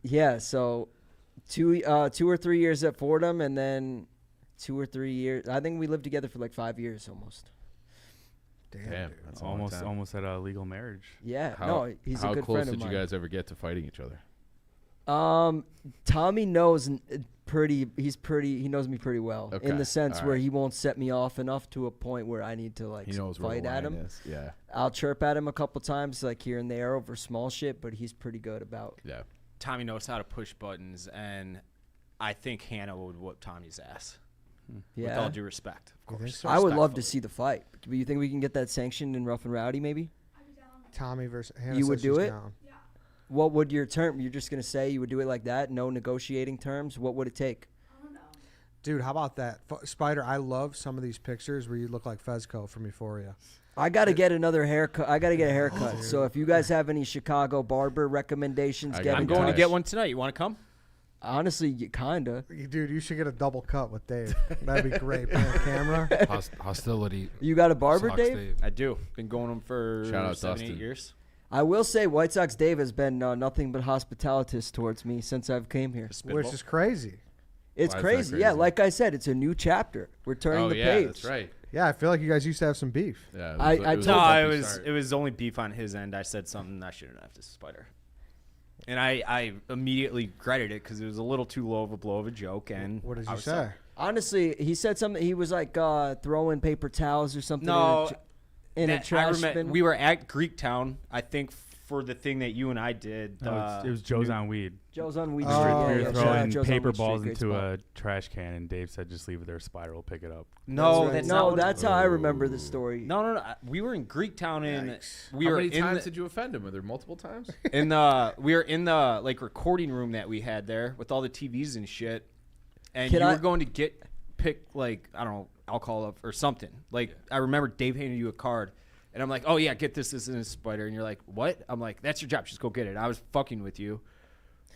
Yeah, so 2 or 3 years at Fordham, and then 2 or 3 years. I think we lived together for like 5 years almost. Damn, dude. That's almost at a legal marriage. Yeah, he's a good friend of mine. How close did you guys ever get to fighting each other? Tommy knows he knows me pretty well in the sense where he won't set me off enough to a point where I need to like fight at him. Yeah. I'll chirp at him a couple times like here and there over small shit, but he's pretty good about. Yeah. Tommy knows how to push buttons, and I think Hannah would whoop Tommy's ass. Yeah. With all due respect, of course. I would love to see the fight. Do you think we can get that sanctioned in Rough and Rowdy maybe? Tommy versus Hannah. You would do it? Down. What would your term? You're just gonna say you would do it like that? No negotiating terms? What would it take? I don't know. Dude, how about that? Spider, I love some of these pictures where you look like Fezco from Euphoria. I got to get another haircut. I got to get a haircut. So if you guys have any Chicago barber recommendations, I'm going to get one tonight. You want to come? Honestly, kinda. Dude, you should get a double cut with Dave. That'd be great. Camera. Hostility. You got a barber, Dave? I do. Been going them for Shout out 7, Dustin. 8 years. I will say White Sox Dave has been nothing but hospitalitous towards me since I've came here. Which is crazy. It's crazy. Yeah, like I said, it's a new chapter. We're turning the page. That's right. Yeah, I feel like you guys used to have some beef. Yeah, it was only beef on his end. I said something I shouldn't have to Spider. And I immediately regretted it because it was a little too low of a blow of a joke. And what did you say? Honestly, he said something. He was like throwing paper towels or something. No, in a trash bin. We were at Greektown, I think, for the thing that you and I did. It was Joe's on Weed. Joe's on Weed. We were throwing Joe's paper on Weed balls Street, into a trash can, and Dave said, "Just leave it there. Spider will pick it up." No, that's not. That's how I remember the story. No. We were in Greektown, and we How were many in times did you offend him? Were there multiple times? We were in the like recording room that we had there with all the TVs and shit, and you were going to pick like I don't know alcohol up or something. Like I remember Dave handed you a card. And I'm like, oh, yeah, get this and this, Spider. And you're like, what? I'm like, that's your job. Just go get it. I was fucking with you.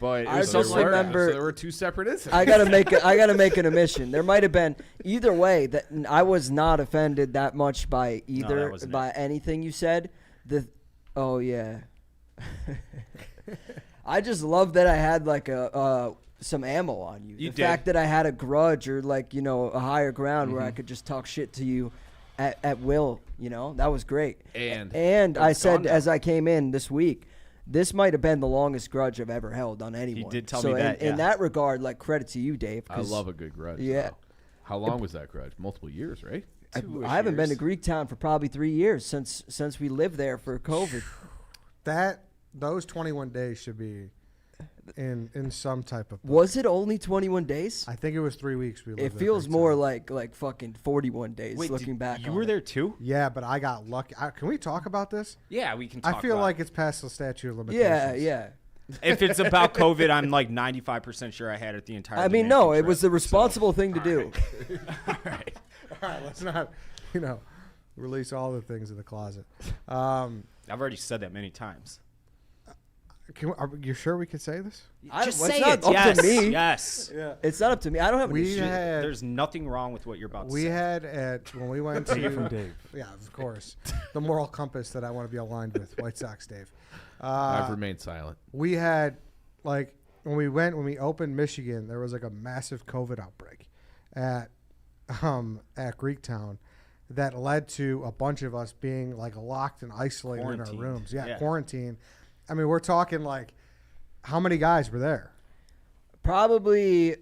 But I just remember. So there were 2 separate incidents. I gotta make an admission. There might have been either way that I was not offended that much by by anything you said. Oh, yeah. I just love that I had like some ammo on you. The fact that I had a grudge or like, a higher ground where I could just talk shit to you at will, that was great. And I said as I came in this week, this might have been the longest grudge I've ever held on anyone. He did tell me that. In that regard, like credit to you, Dave. I love a good grudge. Yeah. Though. How long was that grudge? Multiple years, right? I haven't been to Greektown for probably 3 years since we lived there for COVID. Those 21 days should be in some type of book. Was it only 21 days? I think it was 3 weeks. We lived it feels more like fucking 41 days. Wait, looking back, you were there too? Yeah, but I got lucky. Can we talk about this? Yeah, we can. I feel like it's past the statute of limitations. Yeah. If it's about COVID, I'm like 95% sure I had it the entire. I mean, no, it was the responsible thing to do. All right. Let's not, release all the things in the closet. I've already said that many times. Are you sure we can say this? Just say it. Up to me. Yes. Yeah. It's not up to me. I don't have an issue. There's nothing wrong with what you're about to say. We had when we went to from Dave. Yeah, of course. The moral compass that I want to be aligned with, White Sox Dave. I've remained silent. We had when we opened Michigan, there was like a massive COVID outbreak at Greektown that led to a bunch of us being like locked and isolated in our rooms. Yeah, quarantine. I mean, we're talking like, how many guys were there? Probably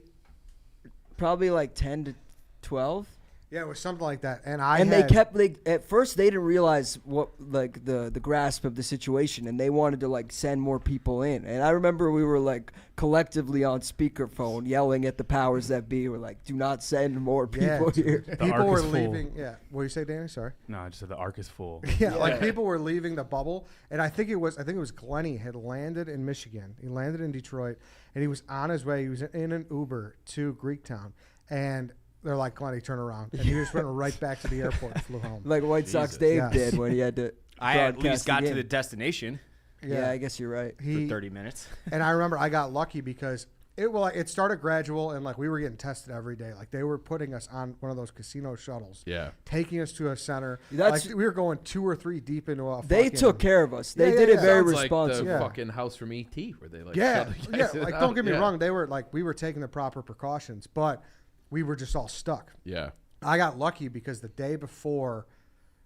like 10 to 12. Yeah, it was something like that. And at first they didn't realize what like the grasp of the situation, and they wanted to like send more people in. And I remember we were like collectively on speakerphone yelling at the powers that be. We're like, do not send more people here. People were leaving. Yeah. What do you say, Danny? Sorry. No, I just said the arc is full. Yeah, like people were leaving the bubble, and I think it was Glennie had landed in Michigan. He landed in Detroit, and he was on his way. He was in an Uber to Greektown, and they're like, Glennie, turn around. And he just went right back to the airport and flew home. Like White Sox Dave did when he had to I at least got to the destination. Yeah, I guess you're right. For 30 minutes. And I remember I got lucky because it started gradual, and like we were getting tested every day. Like they were putting us on one of those casino shuttles. Yeah. Taking us to a center. Like we were going 2 or 3 deep into a They took care of us. They did it very responsible. Like the fucking House from E.T. where they like like don't get me wrong, they were like we were taking the proper precautions, but we were just all stuck. Yeah. I got lucky because the day before,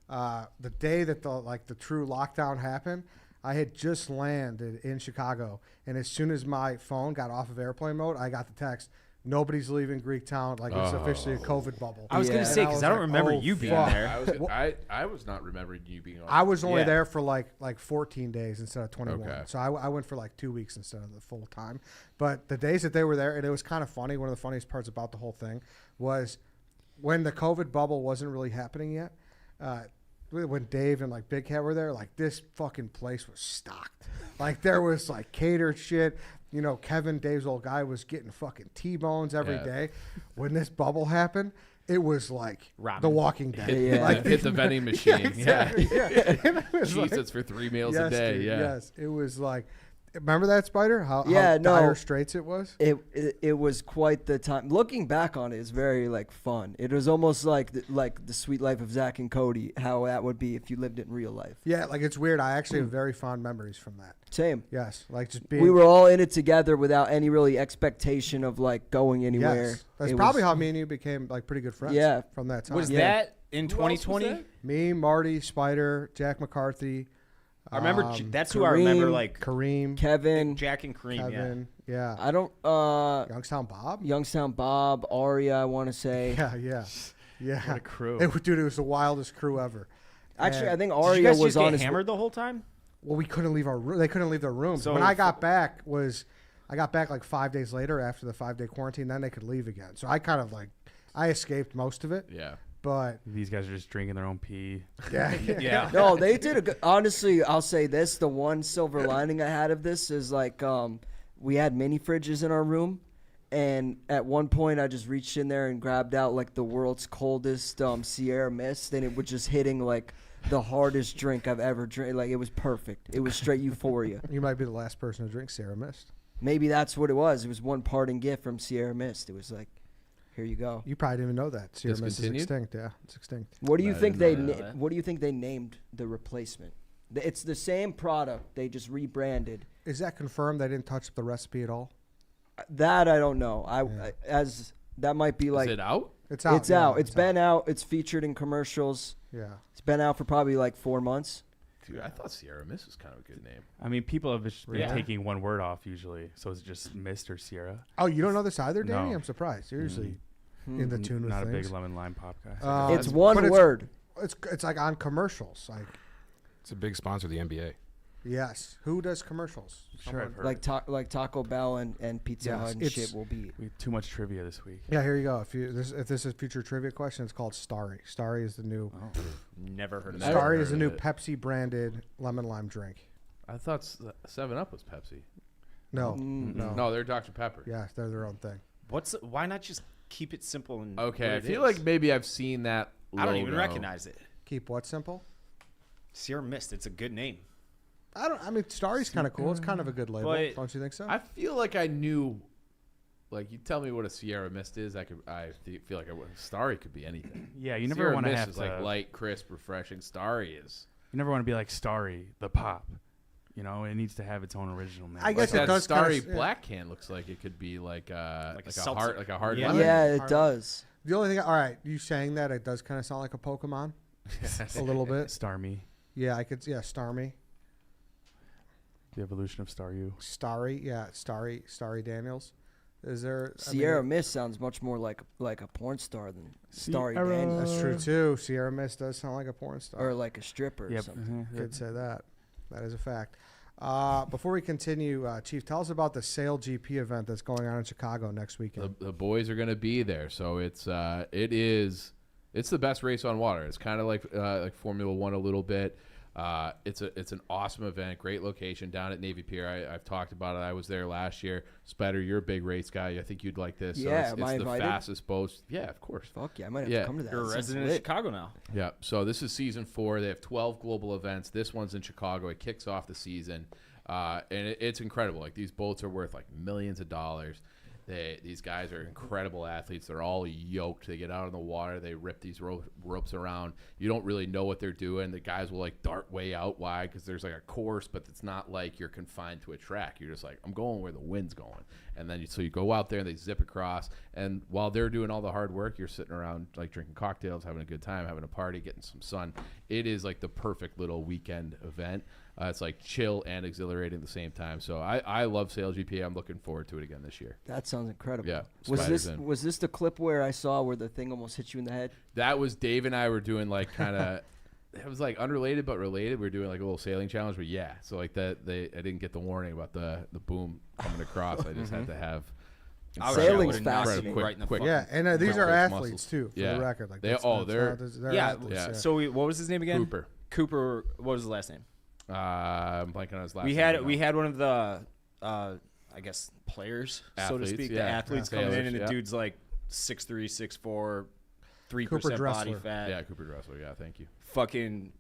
the day that the true lockdown happened, I had just landed in Chicago, and as soon as my phone got off of airplane mode, I got the text, nobody's leaving Greektown. Like it's officially a COVID bubble. I was going to say, because I don't remember you being there. I was not remembering you being on. I was only there for like 14 days instead of 21. Okay. So I went for like 2 weeks instead of the full time. But the days that they were there, and it was kind of funny. One of the funniest parts about the whole thing was when the COVID bubble wasn't really happening yet. When Dave and like Big Cat were there, like this fucking place was stocked. Like there was like catered shit. You know, Kevin, Dave's old guy, was getting fucking T-bones every day. When this bubble happened, it was like The Walking Dead. Like hit the vending machine. Yeah. Jesus, for 3 meals a day. Dude, yeah. Yes. It was like, remember that, Spider? How no, dire straits it was? It was quite the time. Looking back on it is very like fun. It was almost like the Sweet Life of Zach and Cody, how that would be if you lived it in real life. Yeah, like it's weird. I actually have very fond memories from that. Same. Yes, like just being. We were all in it together without any really expectation of like going anywhere. Yes. That's probably how me and you became like pretty good friends. Yeah. From that time. Was that in 2020? Me, Marty, Spider, Jack McCarthy. I remember that's who Kareem, I remember, like Kareem, Kevin, Jack and Kareem. Kevin, yeah. I don't. Youngstown Bob. Youngstown Bob, Aria, I want to say. Yeah. What a crew. Dude, it was the wildest crew ever. Actually, And I think Did you Aria guys was just on get his. hammered the whole time? Well, we couldn't leave our room. They couldn't leave their rooms. So when I got back I got back like 5 days later after the 5-day quarantine. Then they could leave again. So I kind of I escaped most of it. Yeah. But these guys are just drinking their own pee. Yeah. No, they did a good. Honestly, I'll say this: the one silver lining I had of this is like we had mini fridges in our room, and at one point I just reached in there and grabbed out like the world's coldest Sierra Mist, and it was just hitting like the hardest drink I've ever drank. Like it was perfect. It was straight euphoria. You might be the last person to drink Sierra Mist. Maybe that's what it was. It was one parting gift from Sierra Mist. It was like, here you go. You probably didn't even know that. Sierra Mist is extinct. Yeah, it's extinct. What do you think what do you think they named the replacement? It's the same product. They just rebranded. Is that confirmed? They didn't touch the recipe at all? That I don't know. That might be like. Is it out? It's out. It's out. It's been out. It's featured in commercials. Yeah. It's been out for probably like 4 months. Dude, I thought Sierra Mist was kind of a good name. I mean, people have just been taking one word off usually. So is it just Mist or Sierra? Oh, you don't know this either, Danny? No. I'm surprised. You're usually in the tune with Not things. a big lemon lime pop guy. It's one word. It's like on commercials. Like it's a big sponsor of the NBA. Yes. Who does commercials? Sure, I've heard like Taco Bell and Pizza Hut and shit will be. We have too much trivia this week. Yeah, here you go. If this is future trivia question, it's called Starry. Starry is the new. Never heard of that. Starry is the new Pepsi branded lemon lime drink. I thought 7-Up was Pepsi. No, No, they're Dr. Pepper. Yeah, they're their own thing. Why not just keep it simple and okay? I feel like maybe I've seen that. I don't even recognize it. Keep what simple? Sierra Mist. It's a good name. I mean, Starry's kind of cool. It's kind of a good label. Don't you think so? I feel like I knew. Like you tell me what a Sierra Mist is, I feel like Starry could be anything. Yeah, you never Sierra want to Mist have is like light, crisp, refreshing. Starry is. You never want to be like Starry, the pop. You know, it needs to have its own original name. I guess like it that does. Starry black can looks like it could be like a hard lemon. Yeah, it does. The only thing, all right, you saying that it does kind of sound like a Pokemon, a little bit. Starmie. Yeah, I could. Yeah, Starmie. The evolution of Staryu. Starry, yeah, Starry Daniels. Is there Sierra Mist sounds much more like a porn star than Starry Daniels. That's true too. Sierra Mist does sound like a porn star. Or like a stripper or something. Could say that. That is a fact. Before we continue, Chief, tell us about the SailGP event that's going on in Chicago next weekend. The boys are going to be there, so it's the best race on water. It's kind of like Formula One a little bit. It's an awesome event, great location down at Navy Pier. I've talked about it. I was there last year. Spider, you're a big race guy. I think you'd like this. Yeah, so am I it's the invited? fastest boat. Yeah, of course. Fuck yeah, I might have to come to that. You're a resident of Chicago now. Yeah, so this is season 4. They have 12 global events. This one's in Chicago. It kicks off the season, and it's incredible. Like, these boats are worth like millions of dollars. These guys are incredible athletes. They're all yoked. They get out in the water. They rip these ropes around. You don't really know what they're doing. The guys will like dart way out. Why? Because there's like a course, but it's not like you're confined to a track. You're just like, I'm going where the wind's going. And then so you go out there and they zip across. And while they're doing all the hard work, you're sitting around like drinking cocktails, having a good time, having a party, getting some sun. It is like the perfect little weekend event. It's like chill and exhilarating at the same time. So I love SailGP. I'm looking forward to it again this year. That sounds incredible. Yeah. Was this the clip where I saw where the thing almost hit you in the head? That was Dave and I were doing like kind of. It was like unrelated but related. We were doing like a little sailing challenge, but yeah. So like that, I didn't get the warning about the boom coming across. I just had to have. Sailing's fast. Quick. Yeah, and these are athletes muscles. too, for the record. Like they're athletes, So what was his name again? Cooper. What was his last name? I'm blanking on his last name. We now. had one of the, I guess, players, so to speak, the athletes coming in, and the dude's like 6'3", 6'4", 3% body fat. Yeah, Cooper Dressler. Yeah, thank you. Fucking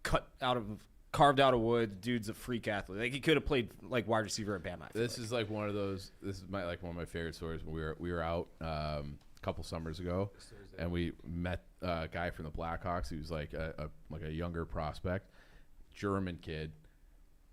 carved out of wood. Dude's a freak athlete. Like, he could have played like wide receiver at Bama. This is like one of those. This is one of my favorite stories. When we were out a couple summers ago, and we met a guy from the Blackhawks. He was like a younger prospect. German kid.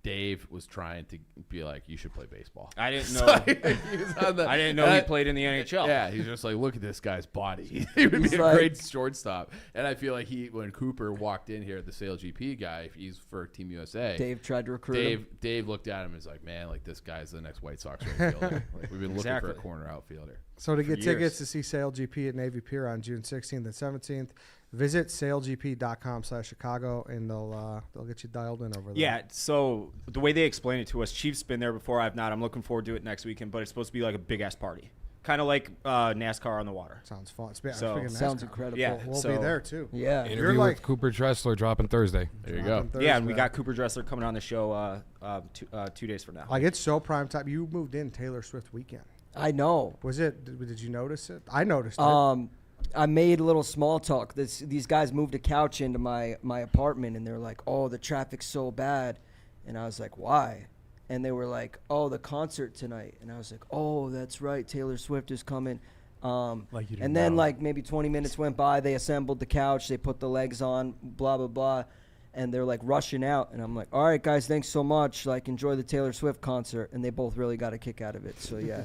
Dave was trying to be like, you should play baseball. I didn't know. I didn't know he played in the NHL. Yeah, he's just like, look at this guy's body. He would be a great shortstop. And I feel like when Cooper walked in here, the SailGP guy, he's for Team USA. Dave tried to recruit him. Dave looked at him and was like, man, like this guy's the next White Sox outfielder. Like, we've been looking for a corner outfielder. So to get tickets to see SailGP at Navy Pier on June 16th and 17th, visit sailgp.com/Chicago, and they'll get you dialed in over there. Yeah, so the way they explain it to us, Chief's been there before. I've not. I'm looking forward to it next weekend, but it's supposed to be like a big-ass party. Kind of like NASCAR on the water. Sounds fun. Sounds incredible. Yeah, we'll be there, too. Yeah. Interview with Cooper Dressler dropping Thursday. There you go. Yeah, and we got Cooper Dressler coming on the show 2 days from now. Like, it's so prime time. You moved in Taylor Swift weekend. I know. Was it? Did you notice it? I noticed it. I made a little small talk. These guys moved a couch into my apartment, and they're like, "Oh, the traffic's so bad," and I was like, "Why?" And they were like, "Oh, the concert tonight," and I was like, "Oh, that's right, Taylor Swift is coming." And then like maybe 20 minutes went by. They assembled the couch, they put the legs on, blah blah blah, and they're like rushing out, and I'm like, "All right, guys, thanks so much. Like, enjoy the Taylor Swift concert." And they both really got a kick out of it. So yeah.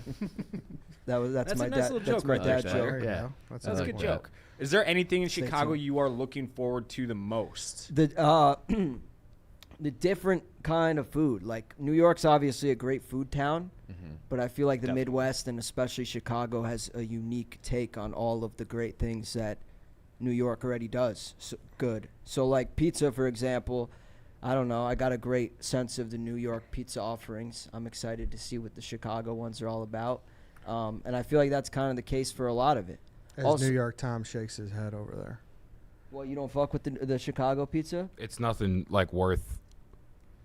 That's my a nice dad. little That's joke my right dad there. joke. Yeah, that's a good joke. Is there anything in Chicago you are looking forward to the most? The different kind of food. Like, New York's obviously a great food town, but I feel like the Midwest and especially Chicago has a unique take on all of the great things that New York already does good. So like pizza, for example, I don't know. I got a great sense of the New York pizza offerings. I'm excited to see what the Chicago ones are all about. And I feel like that's kind of the case for a lot of it. As Also, New York Tom shakes his head over there. Well, you don't fuck with the Chicago pizza? It's nothing like worth.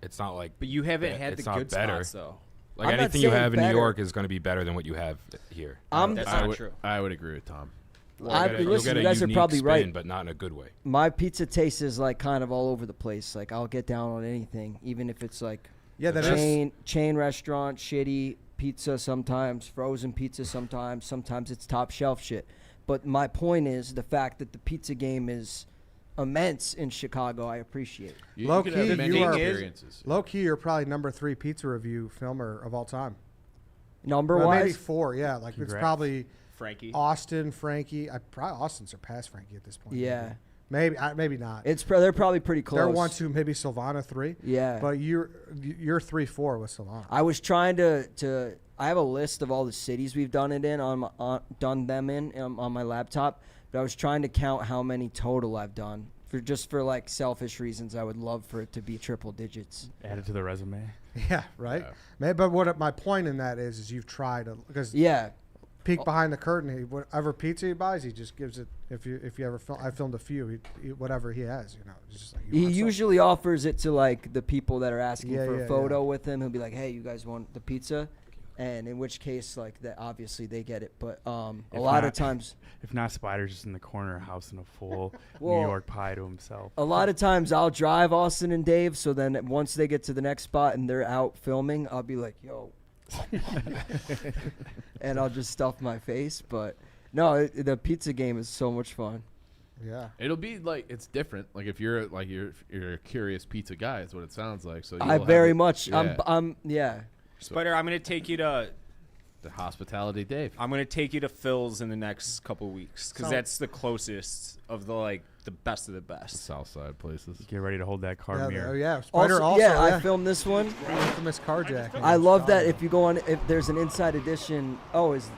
It's not like. But you haven't had the good better. spots, though. Like, anything you have in New York is going to be better than what you have here. That's not true. I would agree with Tom. Listen, you guys are probably right, but not in a good way. My pizza taste is like kind of all over the place. Like, I'll get down on anything, even if it's like chain restaurant, shitty pizza sometimes, frozen pizza sometimes it's top shelf shit. But my point is the fact that the pizza game is immense in Chicago. I appreciate. Low key, you're probably number 3 pizza review filmer of all time. Number wise, maybe 4. Yeah, like Congrats. It's probably Frankie, Austin, Frankie. Austin surpassed Frankie at this point. Yeah, Maybe not. They're probably pretty close. They're 1, 2, maybe Silvana 3. Yeah. But you're 3, 4 with Silvana. I was trying to. I have a list of all the cities we've done it in on my laptop, but I was trying to count how many total I've done for like selfish reasons. I would love for it to be triple digits. Add it to the resume. Yeah, right. Yeah. But my point in that is you've tried because peek behind the curtain. Whatever pizza he buys, he just gives it. If you ever film, I filmed a few. Whatever he has, it's just like he usually offers it to like the people that are asking for a photo with him. He'll be like, "Hey, you guys want the pizza?" And in which case, like that, obviously they get it. But a lot of times, if not, Spider's just in the corner, housing a full New York pie to himself. A lot of times, I'll drive Austin and Dave. So then, once they get to the next spot and they're out filming, I'll be like, "Yo." And I'll just stuff my face, but no, the pizza game is so much fun. Yeah, it'll be like it's different. Like if you're a curious pizza guy, is what it sounds like. So I very much. Yeah. I'm Spider, I'm gonna take you to the Hospitality Dave. I'm gonna take you to Phil's in the next couple weeks because that's the closest of the best of the best. The South Side places. Get ready to hold that car mirror. Yeah, Spider also. I filmed this one. Infamous carjacking. I love that. If you go on, if there's an inside edition. Oh, is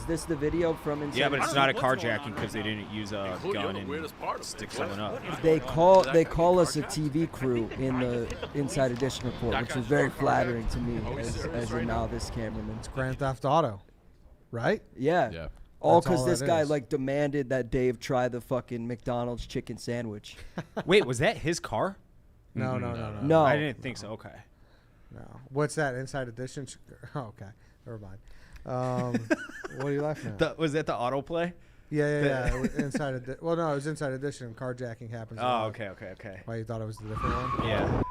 this the video from inside? Yeah, but it's not a carjacking because they didn't use a gun and stick someone up. They call us a TV crew in the inside edition report, which was very flattering to me as a novice cameraman. It's Grand Theft Auto, right? Yeah. Yeah. All because this guy demanded that Dave try the fucking McDonald's chicken sandwich. Wait, was that his car? No. I didn't think so. Okay. No. What's that? Inside edition? Oh, okay. Never mind. What are you laughing at? Was that the autoplay? Yeah. Inside well, no, it was inside edition. Carjacking happens. Oh, okay. Why, you thought it was the different one? Yeah.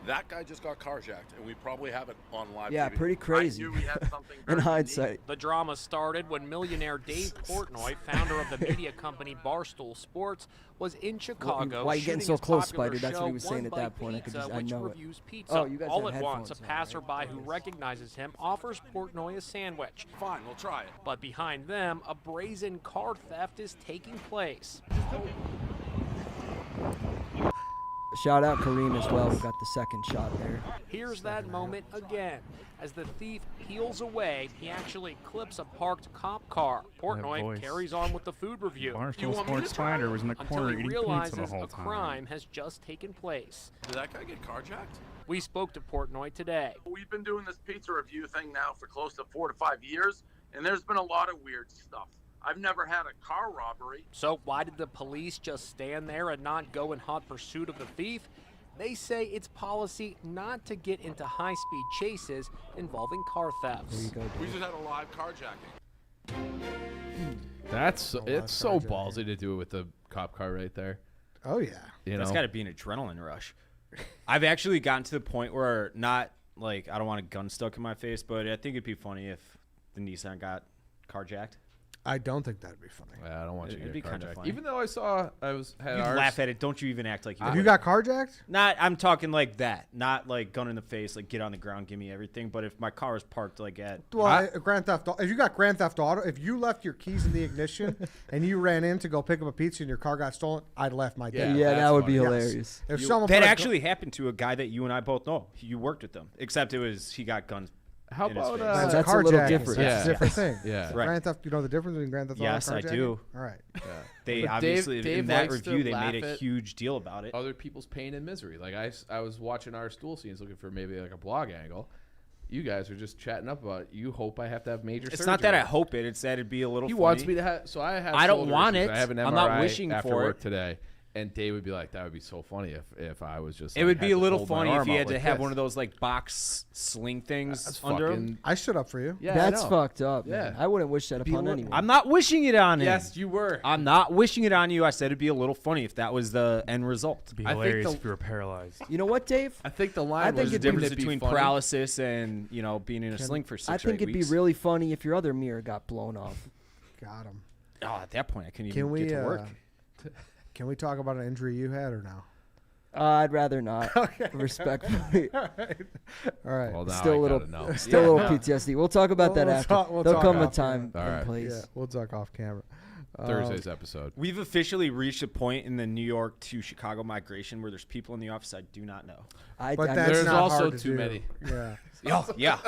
That guy just got carjacked, and we probably have it on live. Yeah, TV. pretty crazy. I knew we had something in hindsight. The drama started when millionaire Dave Portnoy, founder of the media company Barstool Sports, was in Chicago. Why are you getting so close, Spider? That's what he was saying at that point. I know it. Pizza. Oh, you guys all have at once, a headphones on, passerby right? who recognizes him offers Portnoy a sandwich. Fine, we'll try it. But behind them, a brazen car theft is taking place. Shout out Kareem as well, who got the second shot there. Here's that moment again. As the thief peels away, he actually clips a parked cop car. Portnoy carries on with the food review. Barstool Sports Spider was in the corner eating pizza the whole time. Until he realizes a crime has just taken place. Did that guy get carjacked? We spoke to Portnoy today. We've been doing this pizza review thing now for close to 4 to 5 years, and there's been a lot of weird stuff. I've never had a car robbery. So why did the police just stand there and not go in hot pursuit of the thief? They say it's policy not to get into high-speed chases involving car thefts. We just had a live carjacking. It's so ballsy to do it with the cop car right there. Oh yeah, that's got to be an adrenaline rush. I've actually gotten to the point where not like I don't want a gun stuck in my face, but I think it'd be funny if the Nissan got carjacked. I don't think that'd be funny. I don't want you to It'd get be kind of carjacked. funny. Even though had You ours. laugh at it. Don't you even act like you. Have you got carjacked? Not. I'm talking like that. Not like gun in the face. Like get on the ground, give me everything. But if my car is parked like at Grand Theft Auto. If you got Grand Theft Auto, if you left your keys in the ignition and you ran in to go pick up a pizza and your car got stolen, I'd left my dad. Yeah, that would be Yes. hilarious. If someone that actually happened to a guy that you and I both know. You worked with him, except he got guns. How about That's a little carjacking. different. That's a different thing. Yeah. Right. Grand Theft. You know the difference between Grand Theft Auto Yes, and I carjacking? do. All right. Yeah. They But obviously Dave in that likes to review they laugh made a at huge deal about it. Other people's pain and misery. Like I was watching our stool scenes looking for maybe like a blog angle. You guys are just chatting up about it. You hope I have to have major surgery. It's not that I hope it. It's that it'd be a little. He funny. wants me to have. So I have. I don't shoulder want issues. it. I have an MRI I'm not wishing after for work it. today. And Dave would be like, "That would be so funny if I was just." It would be a little funny funny if you had to have one of those like box sling things That's under fucking- him. I stood up for you. Yeah, That's I know. fucked up, Yeah. man. I wouldn't wish that upon anyone. I'm not wishing it on him. Yes, you were. I'm not wishing it on you. I said it'd be a little funny if that was the end result. It'd be I think hilarious the- if you were paralyzed. You know what, Dave? I think the line I think was There's a it'd be- difference wouldn't it be between funny? paralysis and being in a sling for 6 I or think 8 it'd be weeks. really funny if your other mirror got blown off. Got him. Oh, at that point, I couldn't Can even we get to work. Can we talk about an injury you had or no? I'd rather not. Respectfully. All right. Well, now Still I a little, gotta know. still a little PTSD. We'll talk about that We'll after. talk- we'll There'll talk come a off time All and right. place. Yeah, we'll talk off camera. Thursday's episode. We've officially reached a point in the New York to Chicago migration where there's people in the office I do not know. But that's there's not also hard to too do. many. Yeah. Yeah.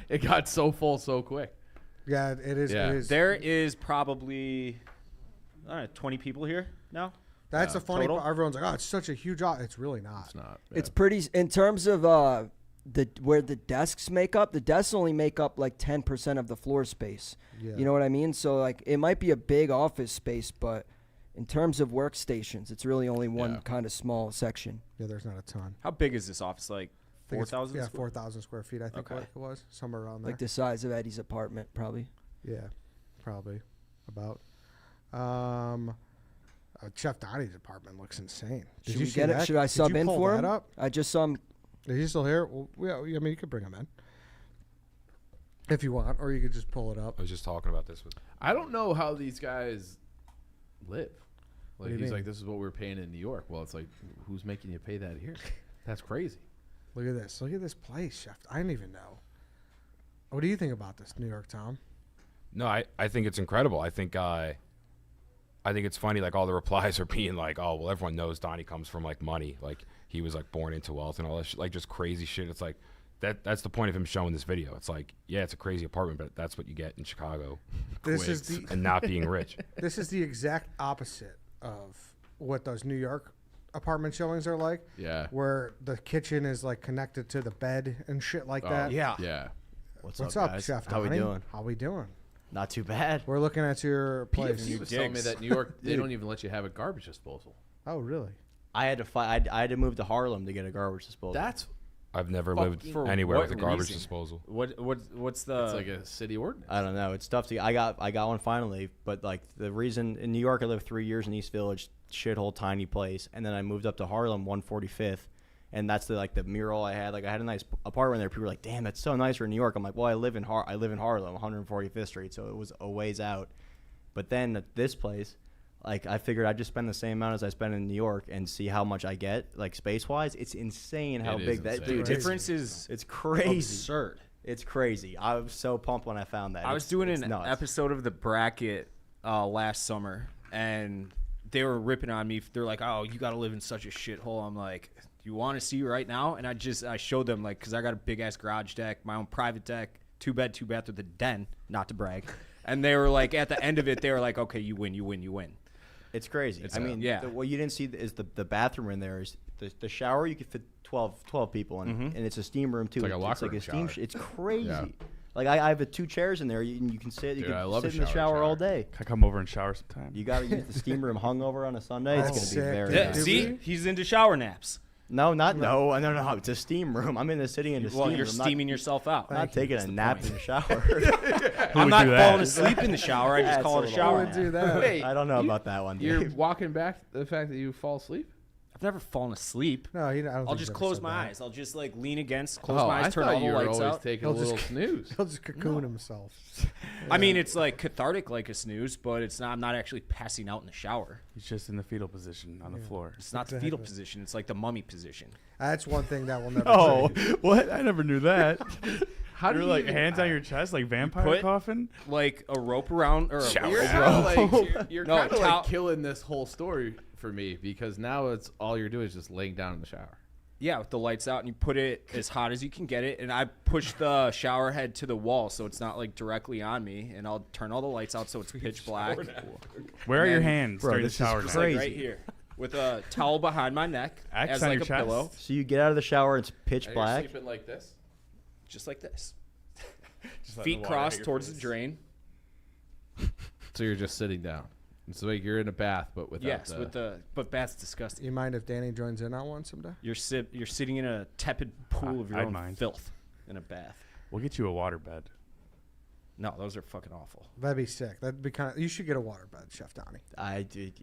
It got so full so quick. Yeah, it is. Yeah. It is. There is probably 20 people here now. That's the funny total? part. Everyone's like, oh, it's such a huge office. It's really not. It's not. It's pretty in terms of where the desks make up. The desks only make up like 10% of the floor space. Yeah. You know what I mean? So like it might be a big office space, but in terms of workstations, it's really only one kind of small section. Yeah, there's not a ton. How big is this office? Like 4,000? Yeah, 4,000 square feet. I think Okay. it was somewhere around there. Like the size of Eddie's apartment, probably. Yeah, probably about. Chef Donny's apartment looks insane. Did Should you we see get that? it? Should I Did sub you in pull for that him? up? I just saw him. Is he still here? Well, yeah, I mean, you could bring him in if you want, or you could just pull it up. I was just talking about this with. I don't know how these guys live. What do Like you he's mean? like, this is what we're paying in New York. Well, it's like, who's making you pay that here? That's crazy. Look at this. Look at this place, Chef. I didn't even know. What do you think about this, New York, Tom? No, I think it's incredible. I think it's funny. Like all the replies are being like, "Oh, well, everyone knows Donnie comes from like money. Like he was like born into wealth and all that shit, like just crazy shit." It's like that's the point of him showing this video. It's like, yeah, it's a crazy apartment, but that's what you get in Chicago. This is the and not being rich. This is the exact opposite of what those New York apartment showings are like. Yeah. Where the kitchen is like connected to the bed and shit like that. Yeah. Yeah. What's up, guys? Chef How we Donny? doing? How we doing? Not too bad. We're looking at your place. He was telling me that New York, they don't even let you have a garbage disposal. Oh, really? I had to I had to move to Harlem to get a garbage disposal. That's I've never lived For anywhere what with a garbage reason? disposal. What's the? it's like a city ordinance. I don't know. It's tough to. I got one finally, but like the reason in New York, I lived 3 years in East Village, shithole tiny place, and then I moved up to Harlem, 145th, and that's the mural I had. Like I had a nice apartment there. People were like, "Damn, that's so nice for New York." I'm like, "Well, I live in Harlem, 145th Street, so it was a ways out." But then at this place, like I figured I'd just spend the same amount as I spend in New York and see how much I get, like space wise. It's insane how It is big that insane. dude. The difference is It's crazy. absurd. It's crazy. I was so pumped when I found that. I was doing an episode of The Bracket last summer, and they were ripping on me. They're like, "Oh, you got to live in such a shithole." I'm like, "You want to see right now?" And I showed them, like, because I got a big ass garage deck, my own private deck, 2 bed, 2 bath with a den, not to brag. And they were like, at the end of it, they were like, "Okay, you win, you win, you win." It's crazy. I mean, yeah. what you didn't see is the bathroom in there is the shower. You could fit 12 people in, and it's a steam room too. It's like a locker room steam. shower. It's crazy. Yeah. Like I have 2 chairs in there. You can sit. You Dude, I can love sit a in the shower shower all day. Can I come over and shower sometime? You got to use the steam room hungover on a Sunday. It's That's gonna be sick, very dude. nice. See, he's into shower naps. No. It's a steam room. I'm in the sitting in the steam Well, room. you're steaming yourself out. I'm not taking a nap in the shower. I'm not do that? falling asleep in the shower. I just That's call a it a little shower would nap. do that. Wait, I don't know about that one. You're Dave. walking back the fact that you fall asleep? I've never fallen asleep. No, I don't I'll think just he's ever close said my that. eyes. I'll just like lean against, close Oh, my I eyes, turn thought all you the were lights always out. taking He'll a little just- snooze. He'll just cocoon himself. I mean, it's like cathartic, like a snooze, but it's not. I'm not actually passing out in the shower. He's just in the fetal position on the floor. It's not the fetal position. It's like the mummy position. That's one thing that will never Oh, change. what? I never knew that. How do You're you like even- hands on your chest, like vampire put- coffin. Like a rope around or a You're rope. kind of like you're No, kind of towel- like killing this whole story for me because now it's all you're doing is just laying down in the shower. Yeah, with the lights out, and you put it as hot as you can get it. And I push the shower head to the wall, so it's not like directly on me. And I'll turn all the lights out, so it's pitch black. Where are your then- hands during the this is shower? Just now? like right here, with a towel behind my neck Axe as on like your a chest? pillow, So you get out of the shower. It's pitch And black. You're sleeping like this. just like this. Just letting Feet the water crossed hit your towards face. the drain. So you're just sitting down. It's like you're in a bath, but without Yes, with the but bath's disgusting. You mind if Danny joins in on one someday? You're sitting in a tepid pool of your I'd own mind. filth in a bath. We'll get you a water bed. No, those are fucking awful. That'd be sick. That'd be kind of. You should get a waterbed, Chef Donny.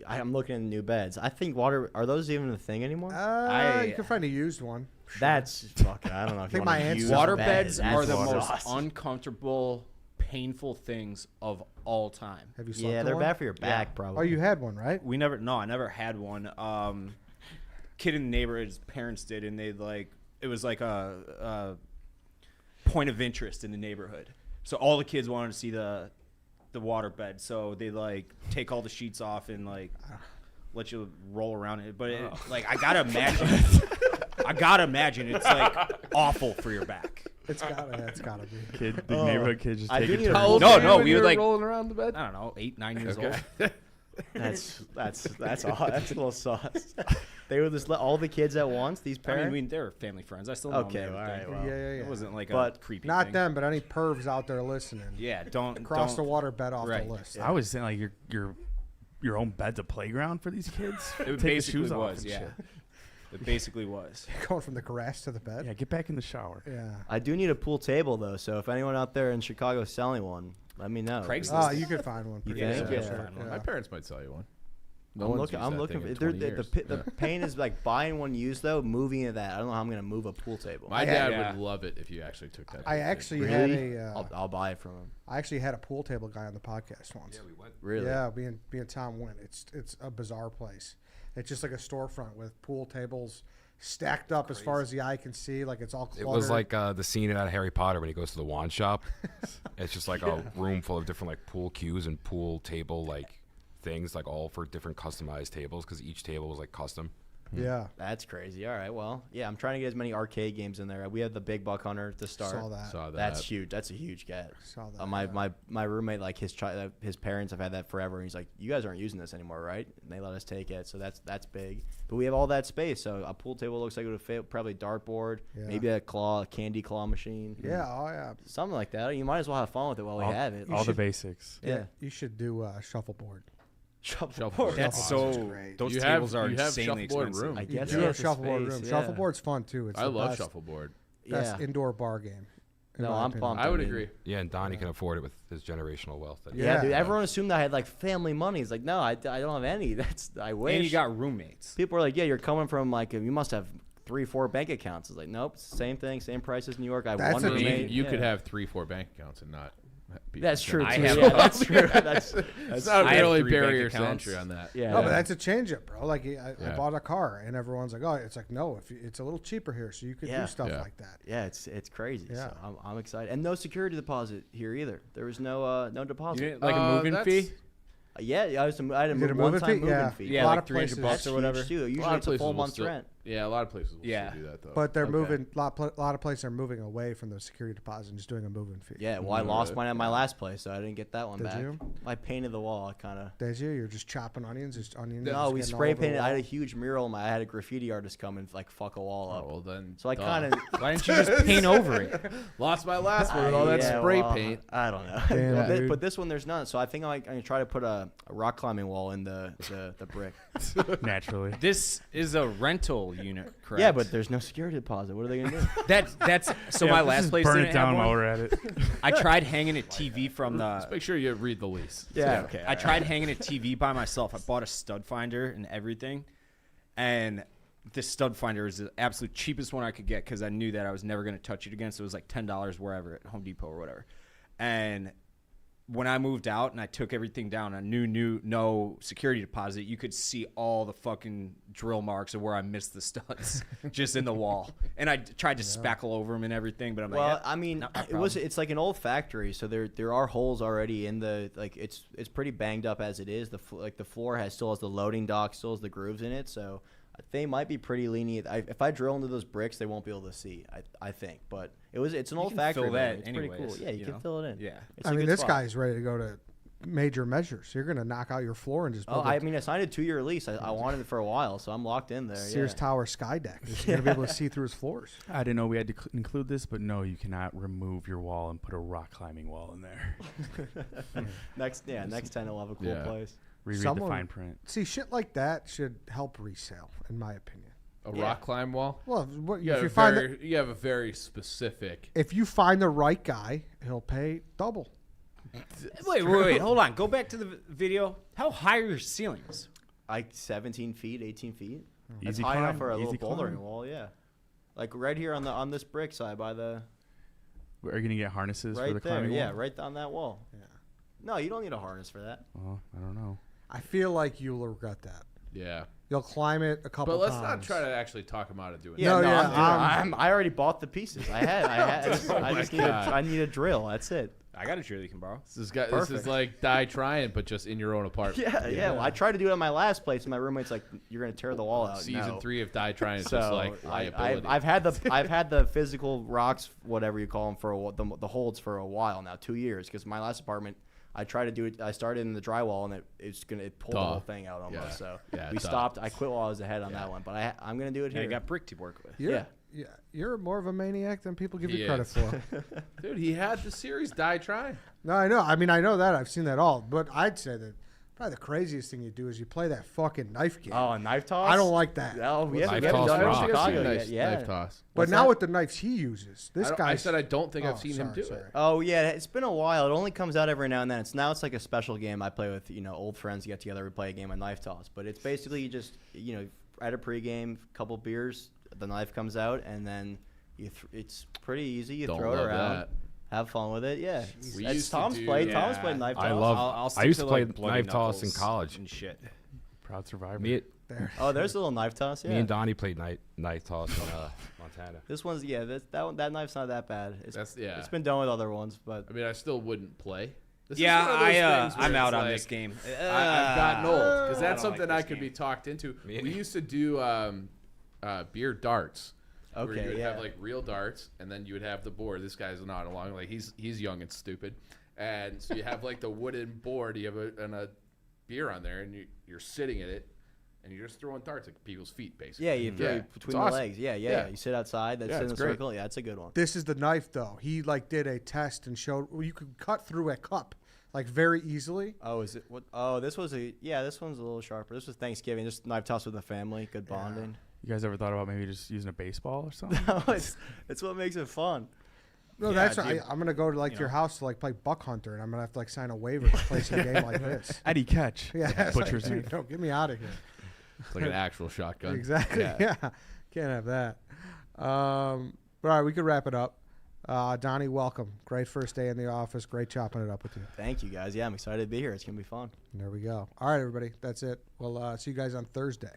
I'm looking at new beds. I think are those even a thing anymore? You can find a used one. Sure. That's fucking. I don't know. If think you my wanna answer- use Water a bed. beds That's are the awesome. most uncomfortable, painful things of all time. Have you slept Yeah, in they're one? bad for your back, probably. Oh, you had one, right? I never had one. Kid in the neighborhood, his parents did, and they it was like a point of interest in the neighborhood. So all the kids wanted to see the the waterbed, so they like take all the sheets off and like let you roll around it. But like I gotta imagine it's like awful for your back. It's gotta be. The neighborhood kid just taking How turns. old No, were you no, when we you were were like rolling around the bed. I don't know, 8, 9 years Okay. old. That's a little sauce. They would just let all the kids at once. These parents. I mean, they're family friends. I still know Okay, them. all and right, everything. well. Yeah. It wasn't like a But creepy Not thing. them, but any pervs out there listening. Yeah, don't Cross the don't- water bed off Right. the list. I was saying like your own bed's a playground for these kids. It Take the basically shoes off was, and yeah. shit. It basically was. Going from the grass to the bed. Yeah, get back in the shower. Yeah. I do need a pool table though, so if anyone out there in Chicago is selling one, let me know. Craigslist. Oh, you could find one. You pretty think? easy. Yeah. Sure. My parents might sell you one. I'm looking for the pain is like buying one used though. Moving into that, I don't know how I'm gonna move a pool table. My dad would love it if you actually took that. I actually had a. I'll buy it from him. I actually had a pool table guy on the podcast once. Yeah, we went. Really? Yeah, me and Tom went. It's a bizarre place. It's just like a storefront with pool tables stacked up as far as the eye can see. Like it's all cluttered. It was like the scene out of Harry Potter when he goes to the wand shop. It's just like a room full of different like pool cues and pool table like things, like all for different customized tables because each table was like custom. Yeah. That's crazy. All right. Well, yeah, I'm trying to get as many arcade games in there. We had the Big Buck Hunter to start. Saw that. That's huge. That's a huge get. Saw that. My roommate, like his parents have had that forever. And he's like, you guys aren't using this anymore, right? And they let us take it. So that's big. But we have all that space. So a pool table looks like it would fit. Probably dartboard. Yeah. Maybe a candy claw machine. Yeah. Oh yeah. Something like that. You might as well have fun with it while we have it. All the basics. Yeah. You should do shuffleboard. Shuffleboard. That's so. Those tables are insanely expensive. I You guess do you have have shuffleboard space, room. yeah. Shuffleboard's fun too. It's I the love best, shuffleboard. best Yeah. indoor bar game. in No, my I'm opinion. pumped. I would mean, agree. Yeah, and Donnie can afford it with his generational wealth. Yeah, dude. Yeah. Everyone assumed I had like family money. It's like, no, I don't have any. I wish. And you got roommates. People are like, yeah, you're coming from like you must have 3-4 bank accounts. It's like, nope, it's the same thing, same price as New York. I have That's one a roommate. You yeah. could have 3-4 bank accounts and not. be That's true too. I have Yeah, a that's true. That's not I have really 3 bank barrier to accounts. entry on that. yeah. No, but that's a change up, bro. Like I Yeah. bought a car, and everyone's like, "Oh, it's like no, it's a little cheaper here, so you could Yeah. do stuff Yeah. like that." yeah, it's crazy. Yeah. So I'm excited, and no security deposit here either. There was no deposit. You didn't, like a moving fee. Yeah, I had a You did a one moving time fee? moving Yeah. fee. Yeah, A lot like of 300 places- bucks That's or whatever. huge, too. A lot Usually of it's a places full will month's still- rent. Yeah, a lot of places will Yeah. still do that though. But they're Okay. moving. A lot of places are moving away from the security deposit and just doing a moving fee. Yeah, well, I Mm, lost really? mine at my last place, so I didn't get that one Did back. you? I painted the wall, kind of. Did you? You're just chopping onions, just onions. No, just we getting all spray over the painted. I had a wall? huge mural. I had a graffiti artist come and like fuck a wall Oh, up. well then. So I duh. kind of Why didn't you just paint over it? lost my last one with all that spray paint. I don't know. Damn, dude. But this one, there's none. So I think I'm gonna try to put a rock climbing wall in the brick. Naturally. This is a rental unit, correct? Yeah, but there's no security deposit. What are they gonna do? that's so. Yeah, my let's last just place burn didn't it down have while one. we're at it. I tried hanging a TV from Just the. make sure you read the lease. Yeah. Okay. I tried hanging a TV by myself. I bought a stud finder and everything, and this stud finder is the absolute cheapest one I could get because I knew that I was never going to touch it again. So it was like $10 wherever at Home Depot or whatever. And when I moved out and I took everything down, I knew no security deposit. You could see all the fucking drill marks of where I missed the studs just in the wall. And I tried to spackle over them and everything, but I'm Well, like, I mean, not my it's like an old factory, so there are holes already in the like it's pretty banged up as it is. The floor still has the loading dock, still has the grooves in it, so they might be pretty lenient. If I drill into those bricks, they won't be able to see. I think, but it's an You old can factory. fill that building. It's pretty anyways, cool. Yeah, you can know? fill it in. Yeah. It's I a mean, good this spot. guy's ready to go to major measures. You're gonna knock out your floor and just Oh, build I mean, I signed a 2-year lease. I wanted it for a while, so I'm locked in there. Sears yeah. Tower sky deck. You're gonna be able to see through his floors. I didn't know we had to include this, but no, you cannot remove your wall and put a rock climbing wall in there. Next time I'll have a cool Yeah. place. Reread Someone- the fine print. See, shit like that should help resale, in my opinion. A rock climb wall. Well, what, You if have, you a find very, you have a very specific. if you find the right guy, he'll pay double. Wait, hold on. Go back to the video. How high are your ceilings? Like 17 feet, 18 feet. That's Easy high enough climb, for a little easy bouldering climb. wall. Yeah, like right here on this brick side by the Are you gonna get harnesses for right the there. climbing Yeah, wall? right on that wall. Yeah. No, you don't need a harness for that. Well, I don't know. I feel like you'll regret that. Yeah. You'll climb it a couple But times. let's not try to actually talk him out of doing Yeah, that. I already bought the pieces. I need a drill. That's it. I got a drill you can borrow. This is like die trying, but just in your own apartment. Yeah. Well, I tried to do it at my last place, and my roommate's like, "You're gonna tear the wall out." Season 3 of die trying is so just like liability. I've had the physical rocks, whatever you call them, for the holds for a while now, 2 years. Because my last apartment, I tried to do it. I started in the drywall, and it pulled the whole thing out almost. So we stopped. I quit while I was ahead on that one, but I'm gonna do it here. You got brick to work with. You're more of a maniac than people give you credit for. Dude, he had the series die trying. No, I know. I mean, I know that. I've seen that all. But I'd say that probably the craziest thing you do is you play that fucking knife game. Oh, a knife toss? I don't like that. Oh, we haven't Knife toss done it in rocks. Chicago yet. Yeah. Knife toss. But now with the knives he uses, this guy. I said I don't think I've seen him do it. Oh yeah, it's been a while. It only comes out every now and then. It's like a special game I play with old friends. Get together, we play a game of knife toss. But it's basically you just at a pregame, couple beers, the knife comes out, and then it's pretty easy. You throw it around. Have fun with it, yeah. Tom's played knife toss. I used to play knife toss in college and shit. Proud survivor. There's a little knife toss. Yeah. Me and Donnie played knife toss in Montana. This one's that knife's not that bad. It's been done with other ones, but I mean I still wouldn't play. I'm out on this game. I've gotten old because that's something I could be talked into. We used to do beer darts. Okay, where you would have like real darts, and then you would have the board. This guy's not along, like he's young and stupid, and so you have like the wooden board. You have a beer on there, and you're sitting at it, and you're just throwing darts at people's feet, basically. Yeah, you throw between the legs. Yeah. You sit outside. That's in a circle. Yeah, that's a good one. This is the knife though. He did a test and showed you could cut through a cup very easily. Oh, is it what? Oh, this one's a little sharper. This was Thanksgiving. Just knife toss with the family. Good bonding. You guys ever thought about maybe just using a baseball or something? No, it's what makes it fun. No, that's right. I'm gonna go to your house to play Buck Hunter, and I'm gonna have to sign a waiver to play some game like this. How'd he catch? Yeah, butcher's knife. No, get me out of here. It's like an actual shotgun. Exactly. Yeah. Can't have that. All right, we could wrap it up. Donnie, welcome. Great first day in the office. Great chopping it up with you. Thank you, guys. Yeah, I'm excited to be here. It's gonna be fun. There we go. All right, everybody. That's it. We'll see you guys on Thursday.